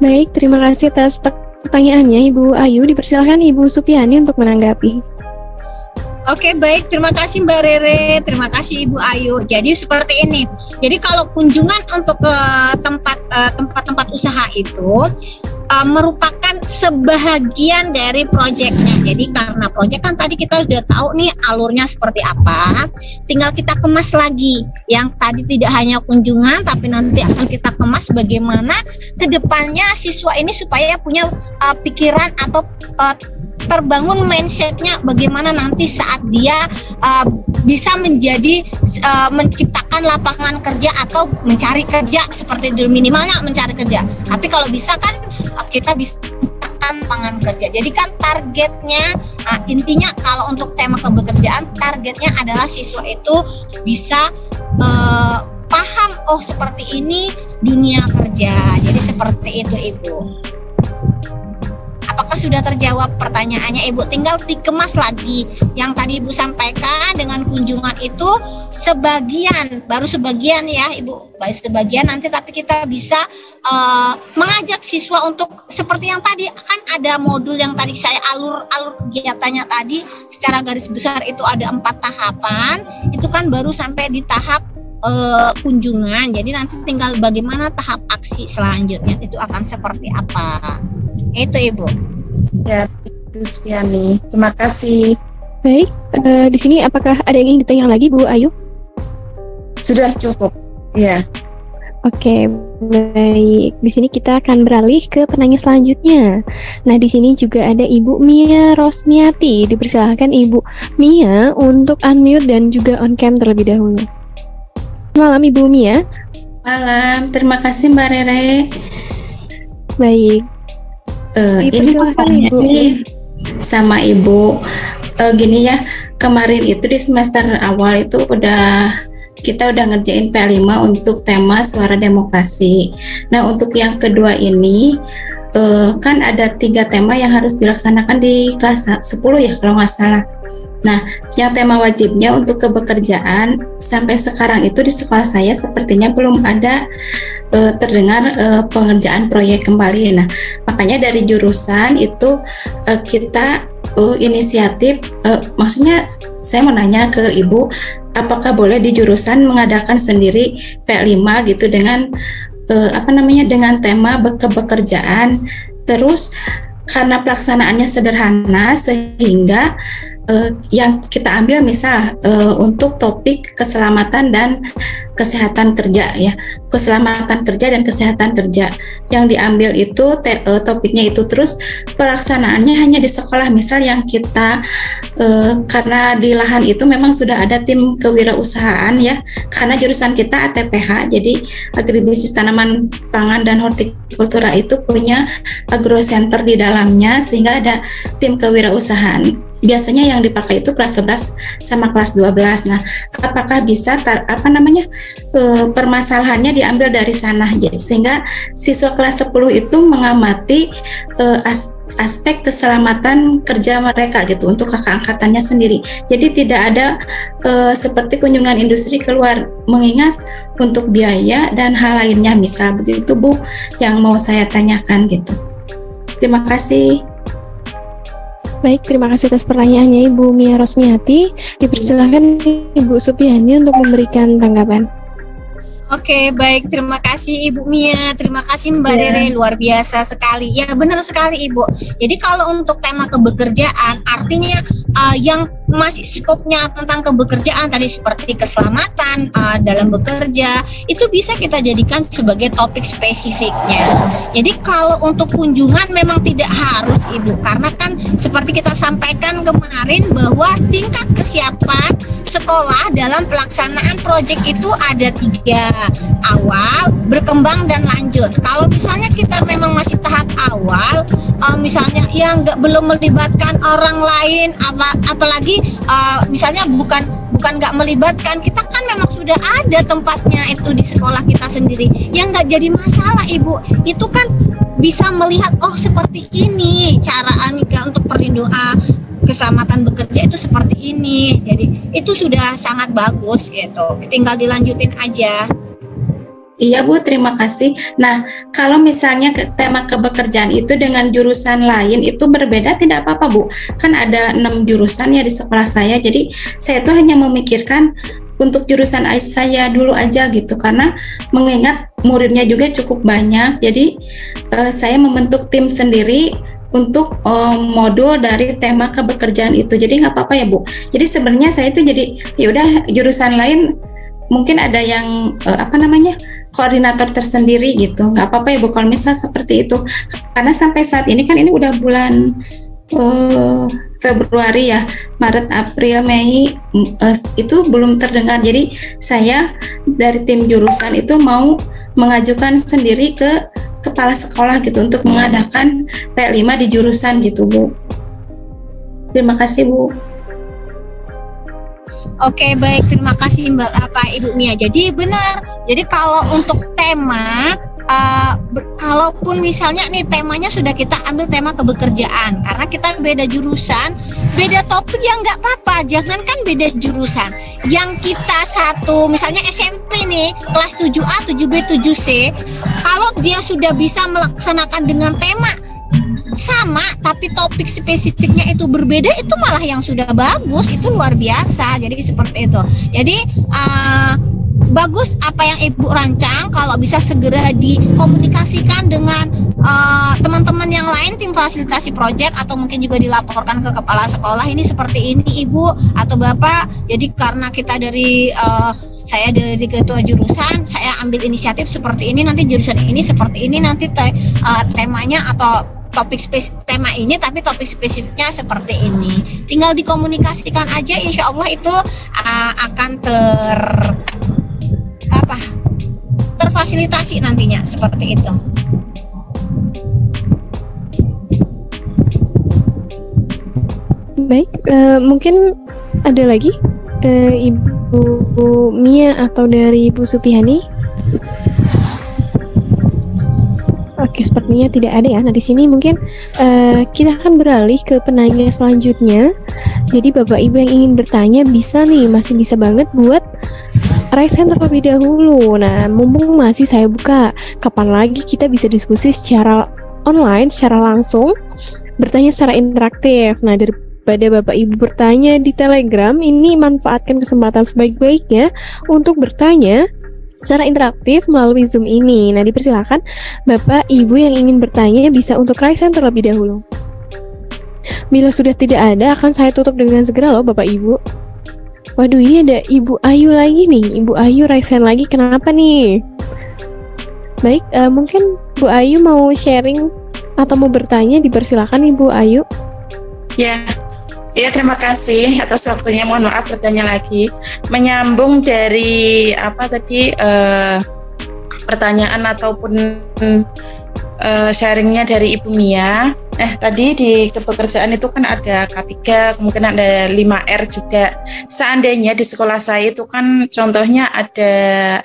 Baik, terima kasih atas pertanyaannya Ibu Ayu. Dipersilakan Ibu Supiani untuk menanggapi. Oke, baik, terima kasih Mbak Rere, terima kasih Ibu Ayu. Jadi seperti ini. Jadi kalau kunjungan untuk ke tempat-tempat usaha itu merupakan sebahagian dari proyeknya. Jadi karena proyek kan tadi kita sudah tahu nih alurnya seperti apa, tinggal kita kemas lagi. Yang tadi tidak hanya kunjungan, tapi nanti akan kita kemas bagaimana kedepannya siswa ini supaya punya pikiran atau terbangun mindsetnya bagaimana nanti saat dia bisa menjadi menciptakan lapangan kerja atau mencari kerja, seperti dulu minimalnya mencari kerja. Tapi kalau bisa kan kita bisa menciptakan lapangan kerja. Jadi kan targetnya intinya kalau untuk tema kebekerjaan targetnya adalah siswa itu bisa paham seperti ini dunia kerja. Jadi seperti itu Ibu. Apakah sudah terjawab pertanyaannya Ibu? Tinggal dikemas lagi. Yang tadi Ibu sampaikan dengan kunjungan itu baru sebagian ya Ibu. Baru sebagian nanti, tapi kita bisa mengajak siswa untuk seperti yang tadi kan ada modul yang tadi saya alur kegiatannya tadi secara garis besar itu ada 4 tahapan. Itu kan baru sampai di tahap kunjungan. Jadi nanti tinggal bagaimana tahap aksi selanjutnya itu akan seperti apa. Itu Ibu. Ya, Ibu Supiani. Terima kasih. Baik, di sini apakah ada yang ingin ditanya lagi Bu Ayu? Sudah cukup. Ya. Oke, baik. Di sini kita akan beralih ke penanya selanjutnya. Nah, di sini juga ada Ibu Mia Rosmiati. Dipersilahkan Ibu Mia untuk unmute dan juga on cam terlebih dahulu. Malam Ibu Mia. Malam, terima kasih Mbak Rere. Baik. Ini pertanyaannya sama Ibu. Gini ya, kemarin itu di semester awal itu kita udah ngerjain P5 untuk tema suara demokrasi. Nah, untuk yang kedua ini kan ada 3 tema yang harus dilaksanakan di kelas 10 ya kalau nggak salah. Nah, yang tema wajibnya untuk kebekerjaan sampai sekarang itu di sekolah saya sepertinya belum ada terdengar pengerjaan proyek kembali. Nah, makanya dari jurusan itu kita inisiatif, maksudnya saya mau nanya ke Ibu, apakah boleh di jurusan mengadakan sendiri P5 gitu dengan dengan tema kebekerjaan, terus karena pelaksanaannya sederhana sehingga yang kita ambil misal untuk topik keselamatan dan kesehatan kerja ya, keselamatan kerja dan kesehatan kerja yang diambil itu topiknya itu, terus pelaksanaannya hanya di sekolah. Misal yang kita karena di lahan itu memang sudah ada tim kewirausahaan ya, karena jurusan kita ATPH, jadi agribisnis tanaman pangan dan hortikultura itu punya agrocenter di dalamnya, sehingga ada tim kewirausahaan. Biasanya yang dipakai itu kelas 11 sama kelas 12. Nah, apakah bisa permasalahannya diambil dari sana, sehingga siswa kelas 10 itu mengamati aspek keselamatan kerja mereka gitu untuk kakak angkatannya sendiri. Jadi tidak ada seperti kunjungan industri keluar, mengingat untuk biaya dan hal lainnya, misal begitu Bu yang mau saya tanyakan gitu. Terima kasih. Baik, terima kasih atas pertanyaannya Ibu Mia Rosmiati. Dipersilakan Ibu Supiani untuk memberikan tanggapan. Oke, baik. Terima kasih Ibu Mia. Terima kasih Mbak Rere. Luar biasa sekali. Ya, benar sekali Ibu. Jadi kalau untuk tema kebekerjaan, artinya yang masih skopnya tentang kebekerjaan tadi seperti keselamatan dalam bekerja, itu bisa kita jadikan sebagai topik spesifiknya. Jadi kalau untuk kunjungan memang tidak harus Ibu, karena kan seperti kita sampaikan kemarin bahwa tingkat kesiapan sekolah dalam pelaksanaan proyek itu ada 3, awal, berkembang, dan lanjut. Kalau misalnya kita memang masih tahap awal, misalnya yang belum melibatkan orang lain, apalagi misalnya bukan nggak melibatkan, kita kan memang sudah ada tempatnya itu di sekolah kita sendiri, yang nggak jadi masalah Ibu. Itu kan bisa melihat, oh seperti ini cara Anika untuk perlindungan keselamatan bekerja itu seperti ini. Jadi itu sudah sangat bagus gitu, tinggal dilanjutin aja. Iya Bu, terima kasih. Nah, kalau misalnya tema kebekerjaan itu dengan jurusan lain itu berbeda, tidak apa-apa Bu. Kan ada 6 jurusan ya di sekolah saya, jadi saya tuh hanya memikirkan untuk jurusan saya dulu aja gitu, karena mengingat muridnya juga cukup banyak. Jadi saya membentuk tim sendiri untuk modul dari tema kebekerjaan itu. Jadi nggak apa-apa ya Bu. Jadi sebenarnya saya itu jadi ya udah jurusan lain mungkin ada yang koordinator tersendiri gitu, nggak apa-apa ya Bu kalau misal seperti itu, karena sampai saat ini kan ini udah bulan Februari ya, Maret, April, Mei itu belum terdengar. Jadi saya dari tim jurusan itu mau mengajukan sendiri ke kepala sekolah gitu untuk mengadakan P5 di jurusan gitu Bu. Terima kasih Bu. Oke, baik, terima kasih Ibu Mia. Jadi benar. Jadi kalau untuk tema, kalaupun misalnya nih temanya sudah kita ambil tema kebekerjaan, karena kita beda jurusan, beda topik, ya nggak apa-apa. Jangankan beda jurusan, yang kita satu, misalnya SMP nih, kelas 7A, 7B, 7C, kalau dia sudah bisa melaksanakan dengan tema sama tapi topik spesifiknya itu berbeda, itu malah yang sudah bagus, itu luar biasa. Jadi seperti itu. Jadi bagus apa yang Ibu rancang, kalau bisa segera dikomunikasikan dengan teman-teman yang lain, tim fasilitasi proyek, atau mungkin juga dilaporkan ke kepala sekolah, ini seperti ini Ibu atau Bapak. Jadi karena kita saya dari ketua jurusan, saya ambil inisiatif seperti ini, nanti jurusan ini seperti ini, nanti temanya atau topik tema ini, tapi topik spesifiknya seperti ini. Tinggal dikomunikasikan aja, insya Allah itu akan terfasilitasi nantinya seperti itu. Baik, mungkin ada lagi Ibu Mia atau dari Ibu Sutihani? Oke, sepertinya tidak ada ya. Nah, di sini mungkin kita akan beralih ke penanya selanjutnya. Jadi Bapak Ibu yang ingin bertanya masih bisa banget buat raise hand terlebih dahulu. Nah, mumpung masih saya buka, kapan lagi kita bisa diskusi secara online, secara langsung, bertanya secara interaktif. Nah, daripada Bapak Ibu bertanya di Telegram, ini manfaatkan kesempatan sebaik-baiknya untuk bertanya secara interaktif melalui Zoom ini. Nah, dipersilakan Bapak Ibu yang ingin bertanya bisa untuk raise hand terlebih dahulu. Bila sudah tidak ada, akan saya tutup dengan segera loh Bapak Ibu. Waduh, ini ada Ibu Ayu lagi nih. Ibu Ayu raise hand lagi, kenapa nih? Baik, mungkin Bu Ayu mau sharing atau mau bertanya, dipersilakan Ibu Ayu. Ya, terima kasih atas waktunya. Mohon maaf bertanya lagi. Menyambung dari apa tadi pertanyaan ataupun sharingnya dari Ibu Mia. Tadi di kepekerjaan itu kan ada K3, kemungkinan ada 5R juga. Seandainya di sekolah saya itu kan contohnya ada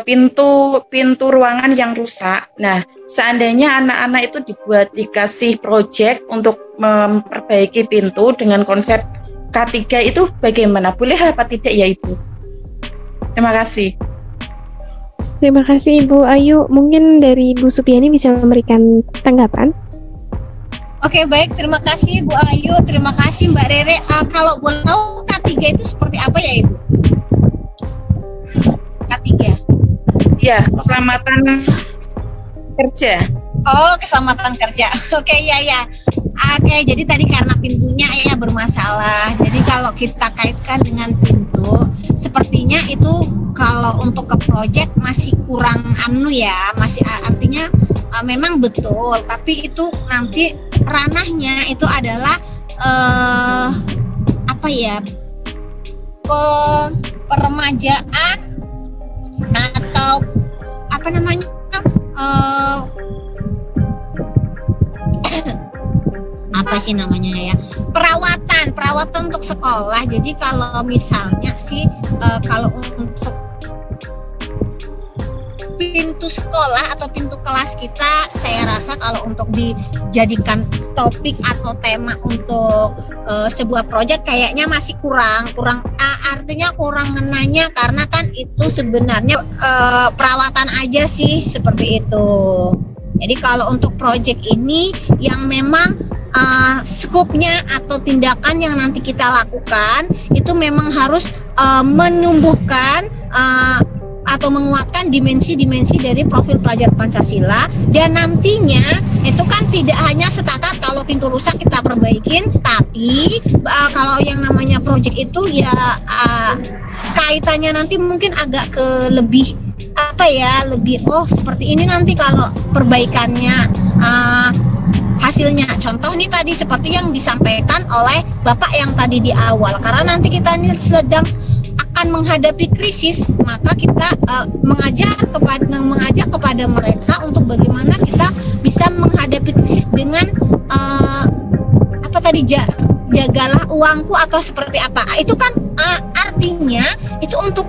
pintu ruangan yang rusak. Nah, seandainya anak-anak itu dikasih proyek untuk memperbaiki pintu dengan konsep K3 itu bagaimana? Boleh apa tidak ya Ibu? Terima kasih. Terima kasih Ibu Ayu. Mungkin dari Ibu Supiani bisa memberikan tanggapan. Oke, baik. Terima kasih Bu Ayu. Terima kasih Mbak Rere. Kalau boleh tahu K3 itu seperti apa ya Ibu? K3? Ya, keselamatan kerja. Oh, keselamatan kerja. Oke, ya. Oke, jadi tadi karena pintunya ya bermasalah. Jadi kalau kita kaitkan dengan pintu, sepertinya itu kalau untuk ke project masih kurang masih artinya memang betul, tapi itu nanti ranahnya itu adalah peremajaan atau perawatan untuk sekolah. Jadi kalau misalnya kalau untuk pintu sekolah atau pintu kelas kita, saya rasa kalau untuk dijadikan topik atau tema untuk sebuah proyek kayaknya masih kurang artinya kurang ngenanya, karena kan itu sebenarnya perawatan aja sih, seperti itu. Jadi kalau untuk proyek ini yang memang skupnya atau tindakan yang nanti kita lakukan itu memang harus menumbuhkan atau menguatkan dimensi-dimensi dari profil pelajar Pancasila, dan nantinya itu kan tidak hanya setakat kalau pintu rusak kita perbaikin, tapi kalau yang namanya proyek itu ya kaitannya nanti mungkin agak ke lebih seperti ini nanti kalau perbaikannya hasilnya. Contoh nih tadi seperti yang disampaikan oleh Bapak yang tadi di awal, karena nanti kita ini sedang akan menghadapi krisis, maka kita mengajak kepada mereka untuk bagaimana kita bisa menghadapi krisis dengan jagalah uangku atau seperti apa. Itu kan artinya itu untuk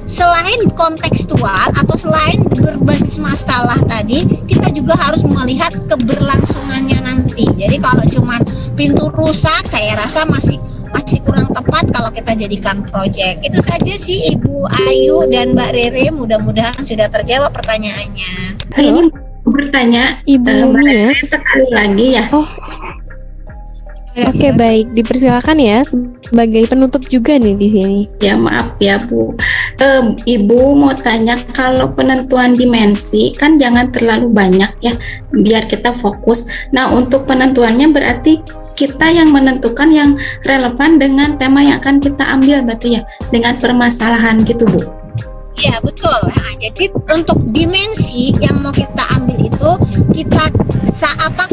selain kontekstual atau selain berbasis masalah tadi, kita juga harus melihat keberlangsungannya nanti. Jadi kalau cuman pintu rusak, saya rasa masih kurang tepat kalau kita jadikan proyek. Itu saja sih Ibu Ayu dan Mbak Rere, mudah-mudahan sudah terjawab pertanyaannya. Ini bertanya Ibu Mia sekali lagi ya. Oke, baik, dipersilakan ya sebagai penutup juga nih di sini. Ya, maaf ya Bu. Ibu mau tanya, kalau penentuan dimensi kan jangan terlalu banyak ya, biar kita fokus. Nah, untuk penentuannya berarti kita yang menentukan yang relevan dengan tema yang akan kita ambil berarti ya, dengan permasalahan gitu Bu. Iya, betul. Nah, jadi untuk dimensi yang mau kita ambil itu kita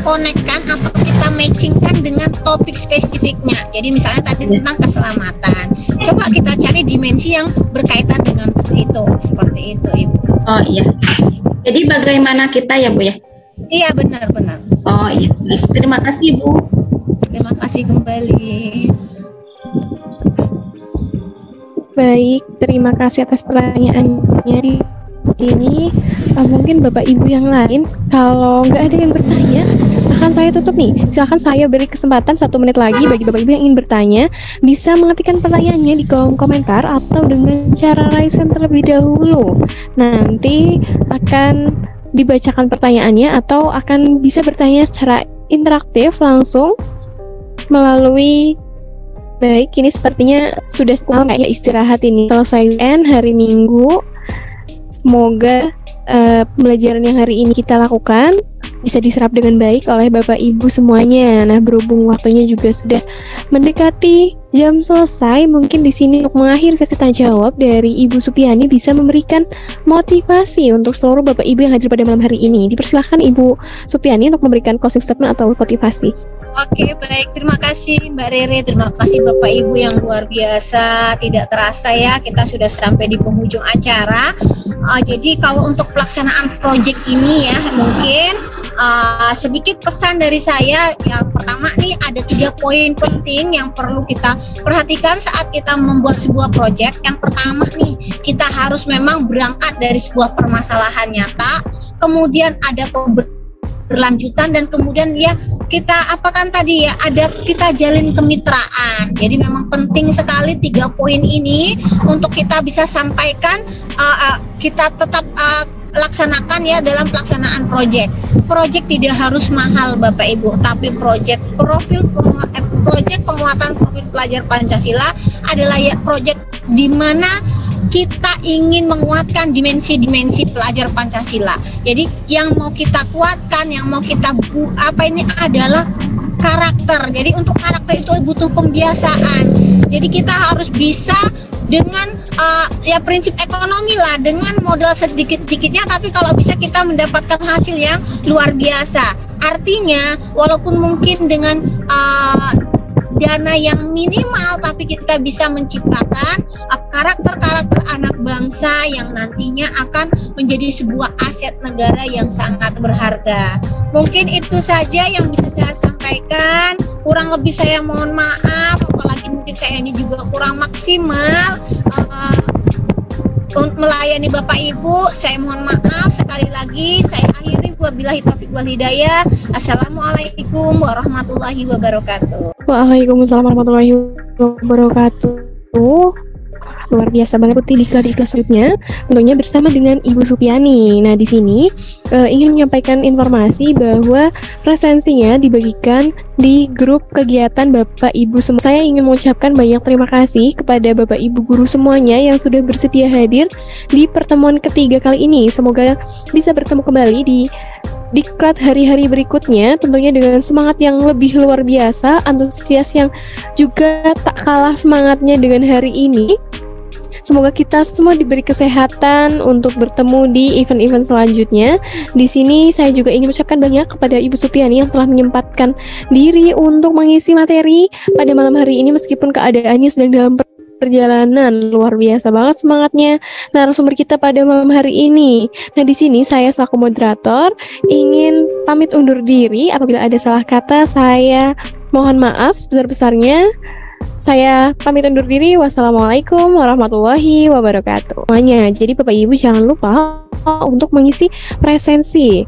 konekkan atau kita matchingkan dengan topik spesifiknya. Jadi misalnya tadi tentang keselamatan, coba kita cari dimensi yang berkaitan dengan itu, seperti itu Ibu. Oh iya. Jadi bagaimana kita ya Bu ya? Iya, benar. Oh iya. Terima kasih Bu. Terima kasih kembali. Baik, terima kasih atas pertanyaannya di sini. Mungkin Bapak Ibu yang lain, kalau nggak ada yang bertanya, akan saya tutup nih. Silakan saya beri kesempatan 1 menit lagi bagi Bapak Ibu yang ingin bertanya, bisa mengetikkan pertanyaannya di kolom komentar atau dengan cara raise hand terlebih dahulu. Nanti akan dibacakan pertanyaannya atau akan bisa bertanya secara interaktif langsung melalui. Baik, ini sepertinya sudah kayaknya istirahat ini. Selesai UN hari Minggu. Semoga pembelajaran yang hari ini kita lakukan bisa diserap dengan baik oleh Bapak Ibu semuanya. Nah, berhubung waktunya juga sudah mendekati jam selesai, mungkin di sini untuk mengakhiri sesi tanya jawab dari Ibu Supiani bisa memberikan motivasi untuk seluruh Bapak Ibu yang hadir pada malam hari ini. Dipersilahkan Ibu Supiani untuk memberikan closing statement atau motivasi. Oke, baik. Terima kasih Mbak Rere, terima kasih Bapak Ibu yang luar biasa. Tidak terasa ya, kita sudah sampai di penghujung acara. Jadi kalau untuk pelaksanaan proyek ini ya, mungkin sedikit pesan dari saya. Yang pertama nih, ada 3 poin penting yang perlu kita perhatikan saat kita membuat sebuah proyek. Yang pertama nih, kita harus memang berangkat dari sebuah permasalahan nyata, kemudian ada berlanjutan, dan kemudian ya kita apakan tadi ya, ada kita jalin kemitraan. Jadi memang penting sekali 3 poin ini untuk kita bisa sampaikan, kita tetap laksanakan ya dalam pelaksanaan proyek. Proyek tidak harus mahal Bapak Ibu, tapi proyek penguatan profil pelajar Pancasila adalah ya proyek di mana kita ingin menguatkan dimensi-dimensi pelajar Pancasila. Jadi yang mau kita kuatkan, yang mau kita adalah karakter. Jadi untuk karakter itu butuh pembiasaan. Jadi kita harus bisa dengan ya prinsip ekonomi lah, dengan modal sedikit-sedikitnya, tapi kalau bisa kita mendapatkan hasil yang luar biasa. Artinya walaupun mungkin dengan dana yang minimal, tapi kita bisa menciptakan karakter-karakter anak bangsa yang nantinya akan menjadi sebuah aset negara yang sangat berharga. Mungkin itu saja yang bisa saya sampaikan. Kurang lebih saya mohon maaf, apalagi mungkin saya ini juga kurang maksimal untuk melayani Bapak Ibu. Saya mohon maaf sekali lagi. Saya akhiri, wabillahi taufiq wal hidayah. Assalamualaikum warahmatullahi wabarakatuh. Waalaikumsalam warahmatullahi wabarakatuh. Luar biasa banget Putih di kelas selanjutnya, tentunya bersama dengan Ibu Supiani. Nah, di sini ingin menyampaikan informasi bahwa presensinya dibagikan di grup kegiatan Bapak Ibu semua. Saya ingin mengucapkan banyak terima kasih kepada Bapak Ibu guru semuanya yang sudah bersedia hadir di pertemuan ketiga kali ini. Semoga bisa bertemu kembali di diklat hari-hari berikutnya, tentunya dengan semangat yang lebih luar biasa, antusias yang juga tak kalah semangatnya dengan hari ini. Semoga kita semua diberi kesehatan untuk bertemu di event-event selanjutnya. Di sini saya juga ingin mengucapkan banyak kepada Ibu Supiani yang telah menyempatkan diri untuk mengisi materi pada malam hari ini meskipun keadaannya sedang dalam perjalanan. Luar biasa banget semangatnya narasumber kita pada malam hari ini. Nah, di sini saya selaku moderator ingin pamit undur diri. Apabila ada salah kata, saya mohon maaf sebesar-besarnya. Saya pamit undur diri. Wassalamualaikum warahmatullahi wabarakatuh. Semuanya. Jadi Bapak Ibu jangan lupa untuk mengisi presensi